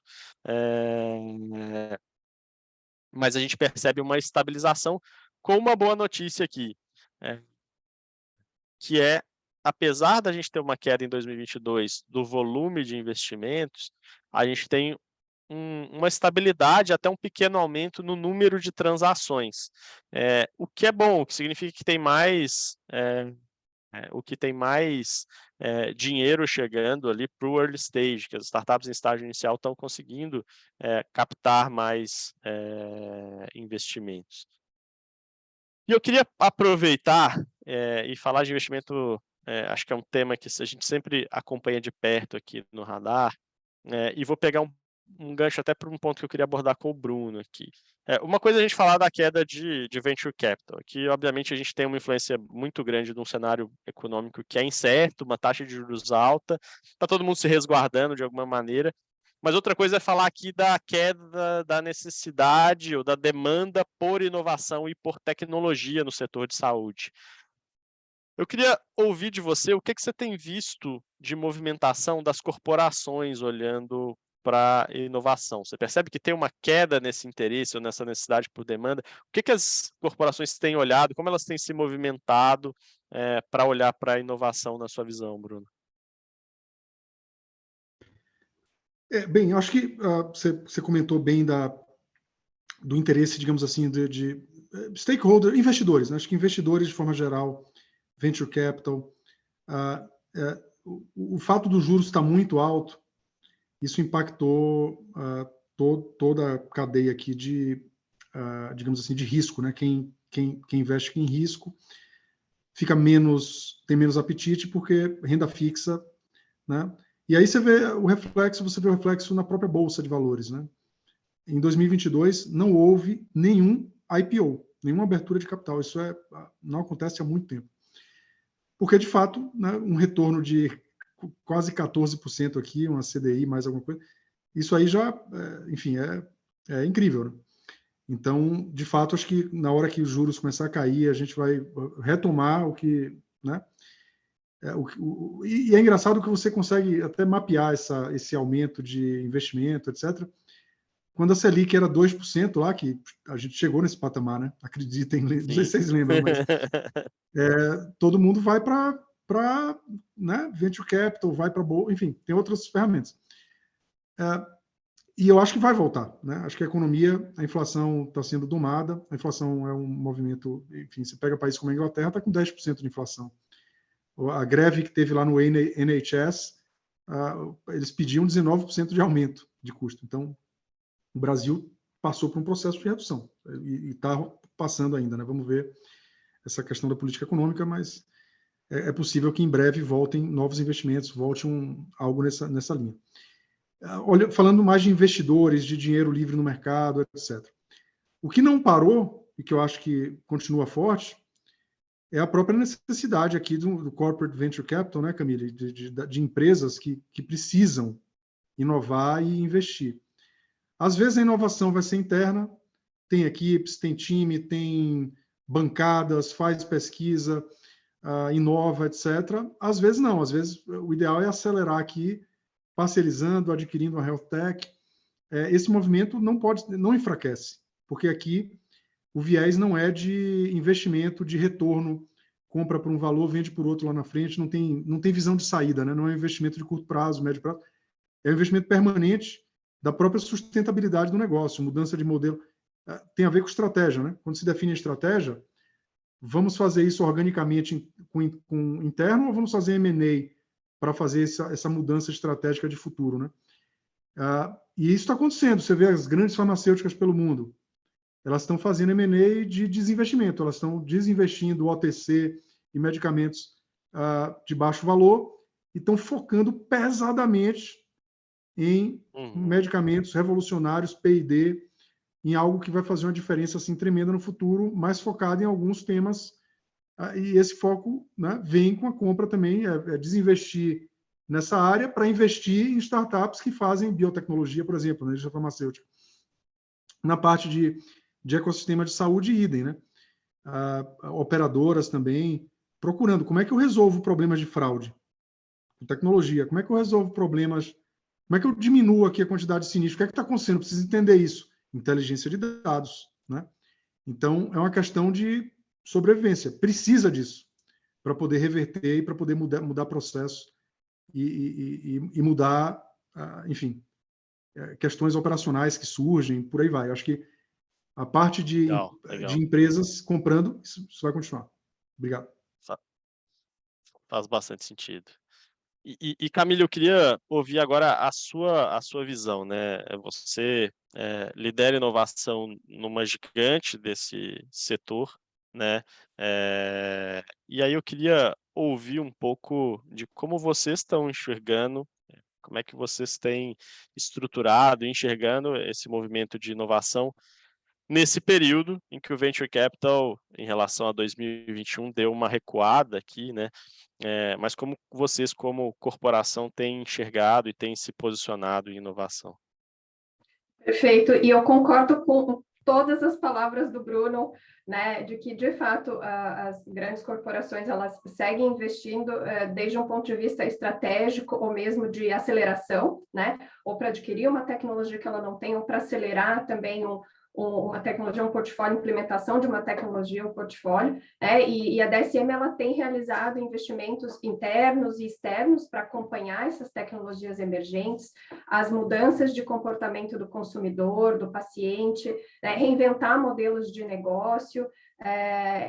mas a gente percebe uma estabilização com uma boa notícia aqui, que apesar da gente ter uma queda em 2022 do volume de investimentos, a gente tem uma estabilidade, até um pequeno aumento no número de transações, o que é bom, o que significa que tem mais dinheiro chegando ali para o early stage, que as startups em estágio inicial estão conseguindo captar mais investimentos. E eu queria aproveitar e falar de investimento, acho que é um tema que a gente sempre acompanha de perto aqui no Radar, e vou pegar um gancho até para um ponto que eu queria abordar com o Bruno aqui. Uma coisa é a gente falar da queda de venture capital, que obviamente a gente tem uma influência muito grande de um cenário econômico que é incerto, uma taxa de juros alta, está todo mundo se resguardando de alguma maneira, mas outra coisa é falar aqui da queda da necessidade ou da demanda por inovação e por tecnologia no setor de saúde. Eu queria ouvir de você o que você tem visto de movimentação das corporações olhando para inovação. Você percebe que tem uma queda nesse interesse ou nessa necessidade por demanda? O que as corporações têm olhado, como elas têm se movimentado para olhar para a inovação na sua visão, Bruno? Bem, eu acho que você comentou bem do interesse, digamos assim, de stakeholder, investidores, né? Acho que investidores, de forma geral, venture capital, o fato do juros estar muito alto, isso impactou toda a cadeia aqui de, digamos assim, de risco, né? Quem investe em risco tem menos apetite, porque renda fixa, né? E aí você vê o reflexo na própria bolsa de valores, né? Em 2022 não houve nenhum IPO, nenhuma abertura de capital. Isso não acontece há muito tempo. Porque, de fato, né, um retorno de quase 14% aqui, uma CDI, mais alguma coisa, isso aí já, enfim, é incrível, né? Então, de fato, acho que na hora que os juros começar a cair, a gente vai retomar o que, né? E é engraçado que você consegue até mapear esse aumento de investimento, etc. Quando a Selic era 2% lá, que a gente chegou nesse patamar, né? Acreditem, não sei se vocês lembram, mas todo mundo vai para né, venture capital, vai para bolsa, enfim, tem outras ferramentas. E eu acho que vai voltar, né? Acho que a economia, a inflação está sendo domada, a inflação é um movimento, enfim, você pega países como a Inglaterra, está com 10% de inflação. A greve que teve lá no NHS, eles pediam 19% de aumento de custo. Então, o Brasil passou por um processo de redução e está passando ainda, né? Vamos ver essa questão da política econômica, mas é possível que em breve voltem novos investimentos, volte algo nessa linha. Olha, falando mais de investidores, de dinheiro livre no mercado, etc. O que não parou, e que eu acho que continua forte, é a própria necessidade aqui do Corporate Venture Capital, né, Camille, de empresas que precisam inovar e investir. Às vezes a inovação vai ser interna, tem equipes, tem time, tem bancadas, faz pesquisa, inova, etc. Às vezes não, às vezes o ideal é acelerar aqui, parcerizando, adquirindo uma health tech. Esse movimento não enfraquece, porque aqui o viés não é de investimento, de retorno, compra por um valor, vende por outro lá na frente, não tem visão de saída, né? Não é um investimento de curto prazo, médio prazo, é um investimento permanente da própria sustentabilidade do negócio, mudança de modelo. Tem a ver com estratégia, né? Quando se define a estratégia, vamos fazer isso organicamente com interno ou vamos fazer M&A para fazer essa mudança estratégica de futuro, né? E isso está acontecendo. Você vê as grandes farmacêuticas pelo mundo, elas estão fazendo M&A de desinvestimento, elas estão desinvestindo OTC e medicamentos de baixo valor e estão focando pesadamente em medicamentos revolucionários, P&D, em algo que vai fazer uma diferença assim tremenda no futuro, mais focado em alguns temas. E esse foco, né, vem com a compra também, desinvestir nessa área para investir em startups que fazem biotecnologia, por exemplo, na indústria farmacêutica. Na parte de ecossistema de saúde, idem, né? Operadoras também, procurando como é que eu resolvo problemas de fraude com tecnologia, como é que eu resolvo problemas, como é que eu diminuo aqui a quantidade de sinistros, o que é que está acontecendo? Preciso entender isso. Inteligência de dados, né? Então, é uma questão de sobrevivência. Precisa disso para poder reverter e para poder mudar processo e mudar, enfim, questões operacionais que surgem, por aí vai. Eu acho que a parte de empresas comprando, isso vai continuar. Obrigado. Faz bastante sentido. E Camille, eu queria ouvir agora a sua visão, né? Você lidera inovação numa gigante desse setor, né? E aí eu queria ouvir um pouco de como vocês estão enxergando, como é que vocês têm estruturado, enxergando esse movimento de inovação nesse período em que o Venture Capital, em relação a 2021, deu uma recuada aqui, né? Mas como vocês, como corporação, têm enxergado e têm se posicionado em inovação? Perfeito, e eu concordo com todas as palavras do Bruno, né, de que, de fato, as grandes corporações, elas seguem investindo desde um ponto de vista estratégico ou mesmo de aceleração, né, ou para adquirir uma tecnologia que ela não tem, ou para acelerar também uma tecnologia, um portfólio, implementação de uma tecnologia, um portfólio, né? E a DSM ela tem realizado investimentos internos e externos para acompanhar essas tecnologias emergentes, as mudanças de comportamento do consumidor, do paciente, né? Reinventar modelos de negócio.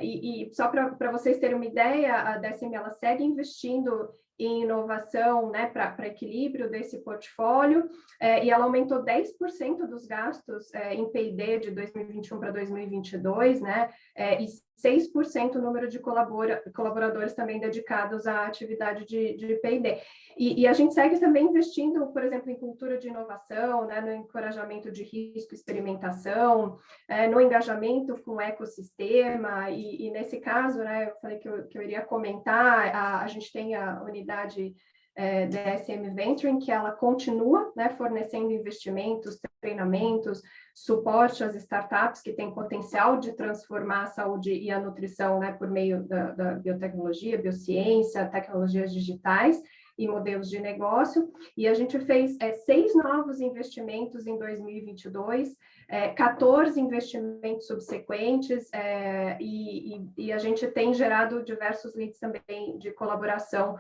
E só para vocês terem uma ideia, a DSM ela segue investindo em inovação, né, para equilíbrio desse portfólio, e ela aumentou 10% dos gastos em P&D de 2021 para 2022, né, e 6% o número de colaboradores também dedicados à atividade de P&D. E a gente segue também investindo, por exemplo, em cultura de inovação, né, no encorajamento de risco, experimentação, no engajamento com o ecossistema, e nesse caso, né, eu falei que eu iria comentar, a gente tem a unidade DSM Venturing, que ela continua, né, fornecendo investimentos, treinamentos, suporte às startups que têm potencial de transformar a saúde e a nutrição, né, por meio da biotecnologia, biociência, tecnologias digitais e modelos de negócio, e a gente fez 6 novos investimentos em 2022, 14 investimentos subsequentes, e a gente tem gerado diversos leads também de colaboração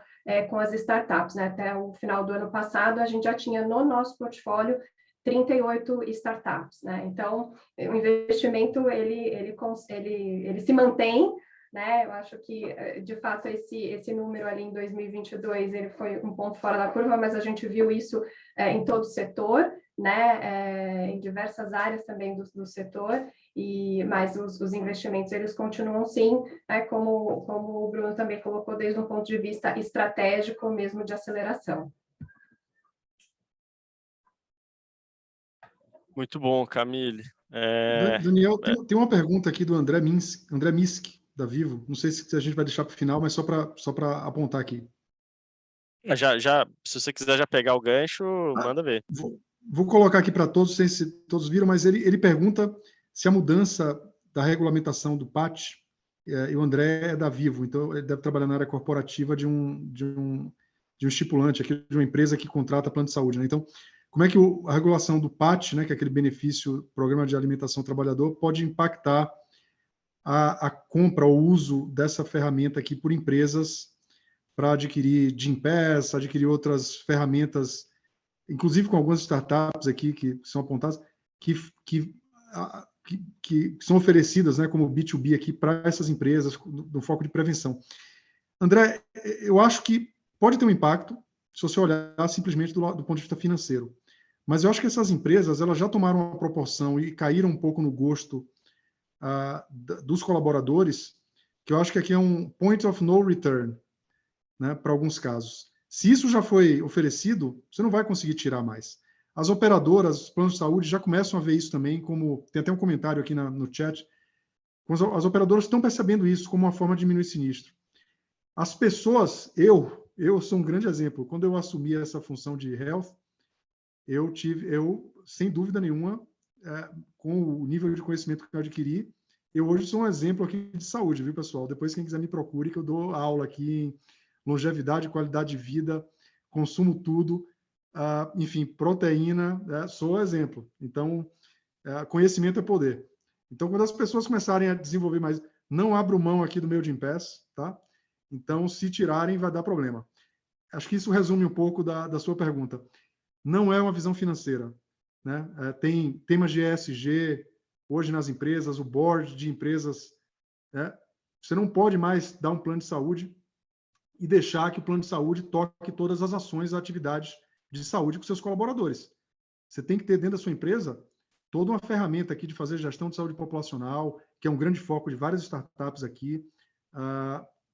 com as startups, né? Até o final do ano passado, a gente já tinha no nosso portfólio 38 startups, né? Então, o investimento, ele se mantém, né? Eu acho que, de fato, esse número ali em 2022, ele foi um ponto fora da curva, mas a gente viu isso em todo o setor, né, em diversas áreas também do setor, mas os investimentos, eles continuam sim, né, como o Bruno também colocou, desde um ponto de vista estratégico mesmo de aceleração. Muito bom, Camille. Daniel, tem uma pergunta aqui do André Misk, da Vivo. Não sei se a gente vai deixar para o final, mas só para apontar aqui. Se você quiser já pegar o gancho, manda ver. Vou colocar aqui para todos, não sei se todos viram, mas ele pergunta se a mudança da regulamentação do PAT, e o André é da Vivo, então ele deve trabalhar na área corporativa de um estipulante, aqui, de uma empresa que contrata plano de saúde, né? Então, como é que a regulação do PAT, né, que é aquele benefício, Programa de Alimentação ao Trabalhador, pode impactar a compra ou uso dessa ferramenta aqui por empresas para adquirir Gympass, adquirir outras ferramentas, inclusive com algumas startups aqui que são apontadas, que são oferecidas, né, como B2B aqui para essas empresas, no foco de prevenção. André, eu acho que pode ter um impacto se você olhar simplesmente do ponto de vista financeiro. Mas eu acho que essas empresas elas já tomaram uma proporção e caíram um pouco no gosto dos colaboradores, que eu acho que aqui é um point of no return, né, para alguns casos. Se isso já foi oferecido, você não vai conseguir tirar mais. As operadoras, os planos de saúde já começam a ver isso também, como tem até um comentário aqui no chat, as operadoras estão percebendo isso como uma forma de diminuir sinistro. As pessoas, eu sou um grande exemplo. Quando eu assumi essa função de health, eu sem dúvida nenhuma, com o nível de conhecimento que eu adquiri, eu hoje sou um exemplo aqui de saúde, viu, pessoal? Depois, quem quiser me procure, que eu dou aula aqui em longevidade, qualidade de vida, consumo tudo, enfim, proteína, sou exemplo. Então, conhecimento é poder. Então, quando as pessoas começarem a desenvolver mais, não abro mão aqui do meu Gympass, tá? Então, se tirarem, vai dar problema. Acho que isso resume um pouco da sua pergunta. Não é uma visão financeira, né? Tem temas de ESG hoje nas empresas, o board de empresas, né? Você não pode mais dar um plano de saúde e deixar que o plano de saúde toque todas as ações e atividades de saúde com seus colaboradores. Você tem que ter dentro da sua empresa toda uma ferramenta aqui de fazer gestão de saúde populacional, que é um grande foco de várias startups aqui,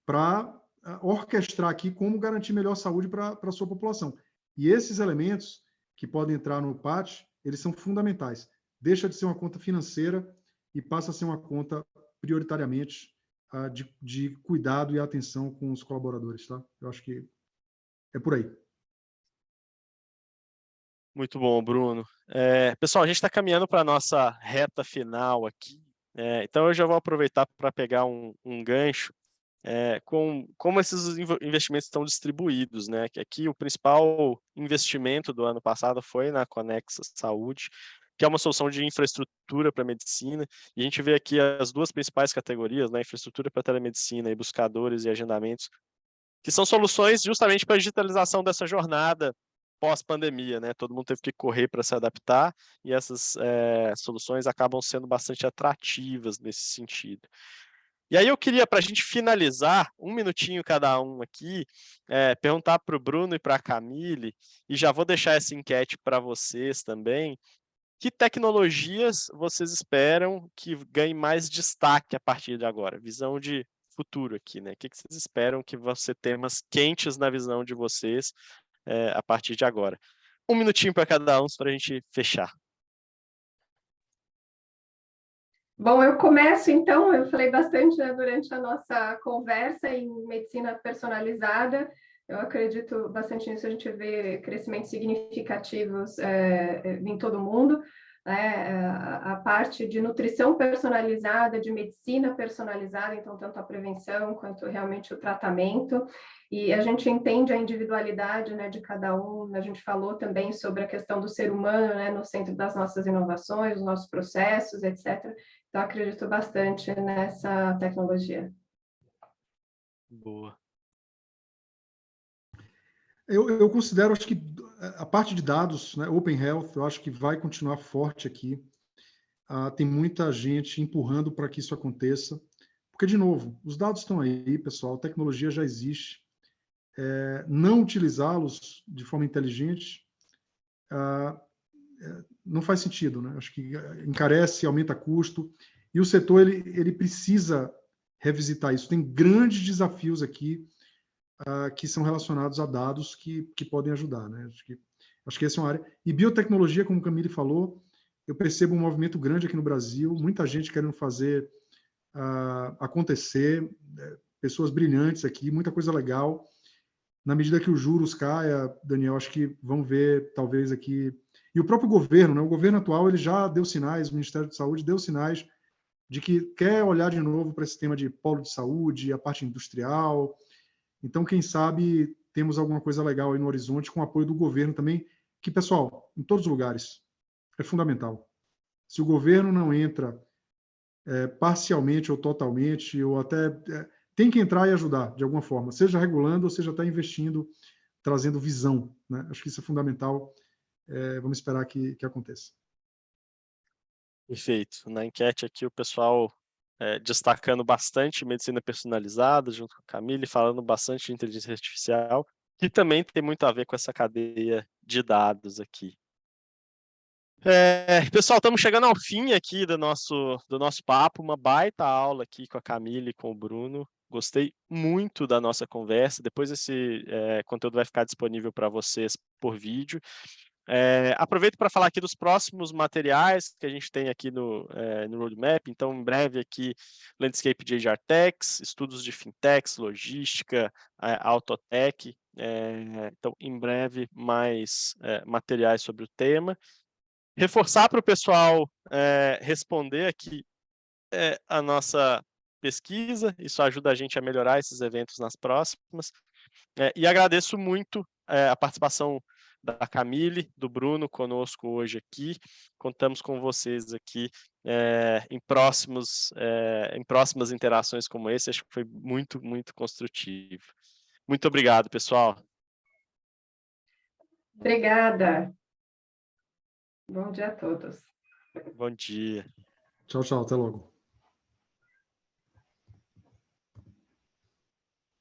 para orquestrar aqui como garantir melhor saúde para a sua população. E esses elementos que podem entrar no PAT, eles são fundamentais. Deixa de ser uma conta financeira e passa a ser uma conta prioritariamente de cuidado e atenção com os colaboradores, tá? Eu acho que é por aí. Muito bom, Bruno. Pessoal, a gente está caminhando para a nossa reta final aqui, então eu já vou aproveitar para pegar um gancho com como esses investimentos estão distribuídos, né? Que aqui o principal investimento do ano passado foi na Connexa Saúde, que é uma solução de infraestrutura para medicina, e a gente vê aqui as duas principais categorias, né? Infraestrutura para telemedicina e buscadores e agendamentos, que são soluções justamente para a digitalização dessa jornada pós-pandemia, né? Todo mundo teve que correr para se adaptar, e essas soluções acabam sendo bastante atrativas nesse sentido. E aí eu queria, para a gente finalizar, um minutinho cada um aqui, perguntar para o Bruno e para a Camille, e já vou deixar essa enquete para vocês também, que tecnologias vocês esperam que ganhem mais destaque a partir de agora? Visão de futuro aqui, né? O que vocês esperam que vão ser temas quentes na visão de vocês a partir de agora? Um minutinho para cada um, para a gente fechar. Bom, eu começo então, eu falei bastante, né, durante a nossa conversa em medicina personalizada. Eu acredito bastante nisso, a gente vê crescimentos significativos em todo o mundo. A parte de nutrição personalizada, de medicina personalizada, então tanto a prevenção quanto realmente o tratamento, e a gente entende a individualidade, né, de cada um. A gente falou também sobre a questão do ser humano, né, no centro das nossas inovações, dos nossos processos, etc. Então, acredito bastante nessa tecnologia. Boa. Eu considero, acho que a parte de dados, né, Open Health, eu acho que vai continuar forte aqui. Tem muita gente empurrando para que isso aconteça. Porque, de novo, os dados estão aí, pessoal, a tecnologia já existe. Não utilizá-los de forma inteligente não faz sentido, né? Acho que encarece, aumenta custo, e o setor ele precisa revisitar isso. Tem grandes desafios aqui que são relacionados a dados que podem ajudar, né? Acho que essa é uma área. E biotecnologia, como o Camille falou, eu percebo um movimento grande aqui no Brasil, muita gente querendo fazer acontecer, pessoas brilhantes aqui, muita coisa legal. Na medida que os juros caia, Daniel, acho que vamos ver, talvez, aqui... E o próprio governo, né? O governo atual, ele já deu sinais, o Ministério da Saúde deu sinais de que quer olhar de novo para esse tema de polo de saúde, a parte industrial. Então, quem sabe, temos alguma coisa legal aí no horizonte, com o apoio do governo também, que, pessoal, em todos os lugares, é fundamental. Se o governo não entra parcialmente ou totalmente, ou até... tem que entrar e ajudar, de alguma forma, seja regulando ou seja até investindo, trazendo visão, né? Acho que isso é fundamental. Vamos esperar que aconteça. Perfeito. Na enquete aqui, o pessoal destacando bastante medicina personalizada, junto com a Camille, falando bastante de inteligência artificial, que também tem muito a ver com essa cadeia de dados aqui. Pessoal, estamos chegando ao fim aqui do nosso papo, uma baita aula aqui com a Camille e com o Bruno. Gostei muito da nossa conversa. Depois esse conteúdo vai ficar disponível para vocês por vídeo. Aproveito para falar aqui dos próximos materiais que a gente tem aqui no Roadmap. Então, em breve aqui, Landscape de HR Techs, estudos de fintechs, logística, autotech. Então, em breve, mais materiais sobre o tema. Reforçar para o pessoal responder aqui a nossa pesquisa, isso ajuda a gente a melhorar esses eventos nas próximas. E agradeço muito a participação da Camille, do Bruno conosco hoje aqui. Contamos com vocês aqui em próximas interações como esse. Acho que foi muito, muito construtivo. Muito obrigado, pessoal. Obrigada. Bom dia a todos. Bom dia. Tchau, tchau. Até logo.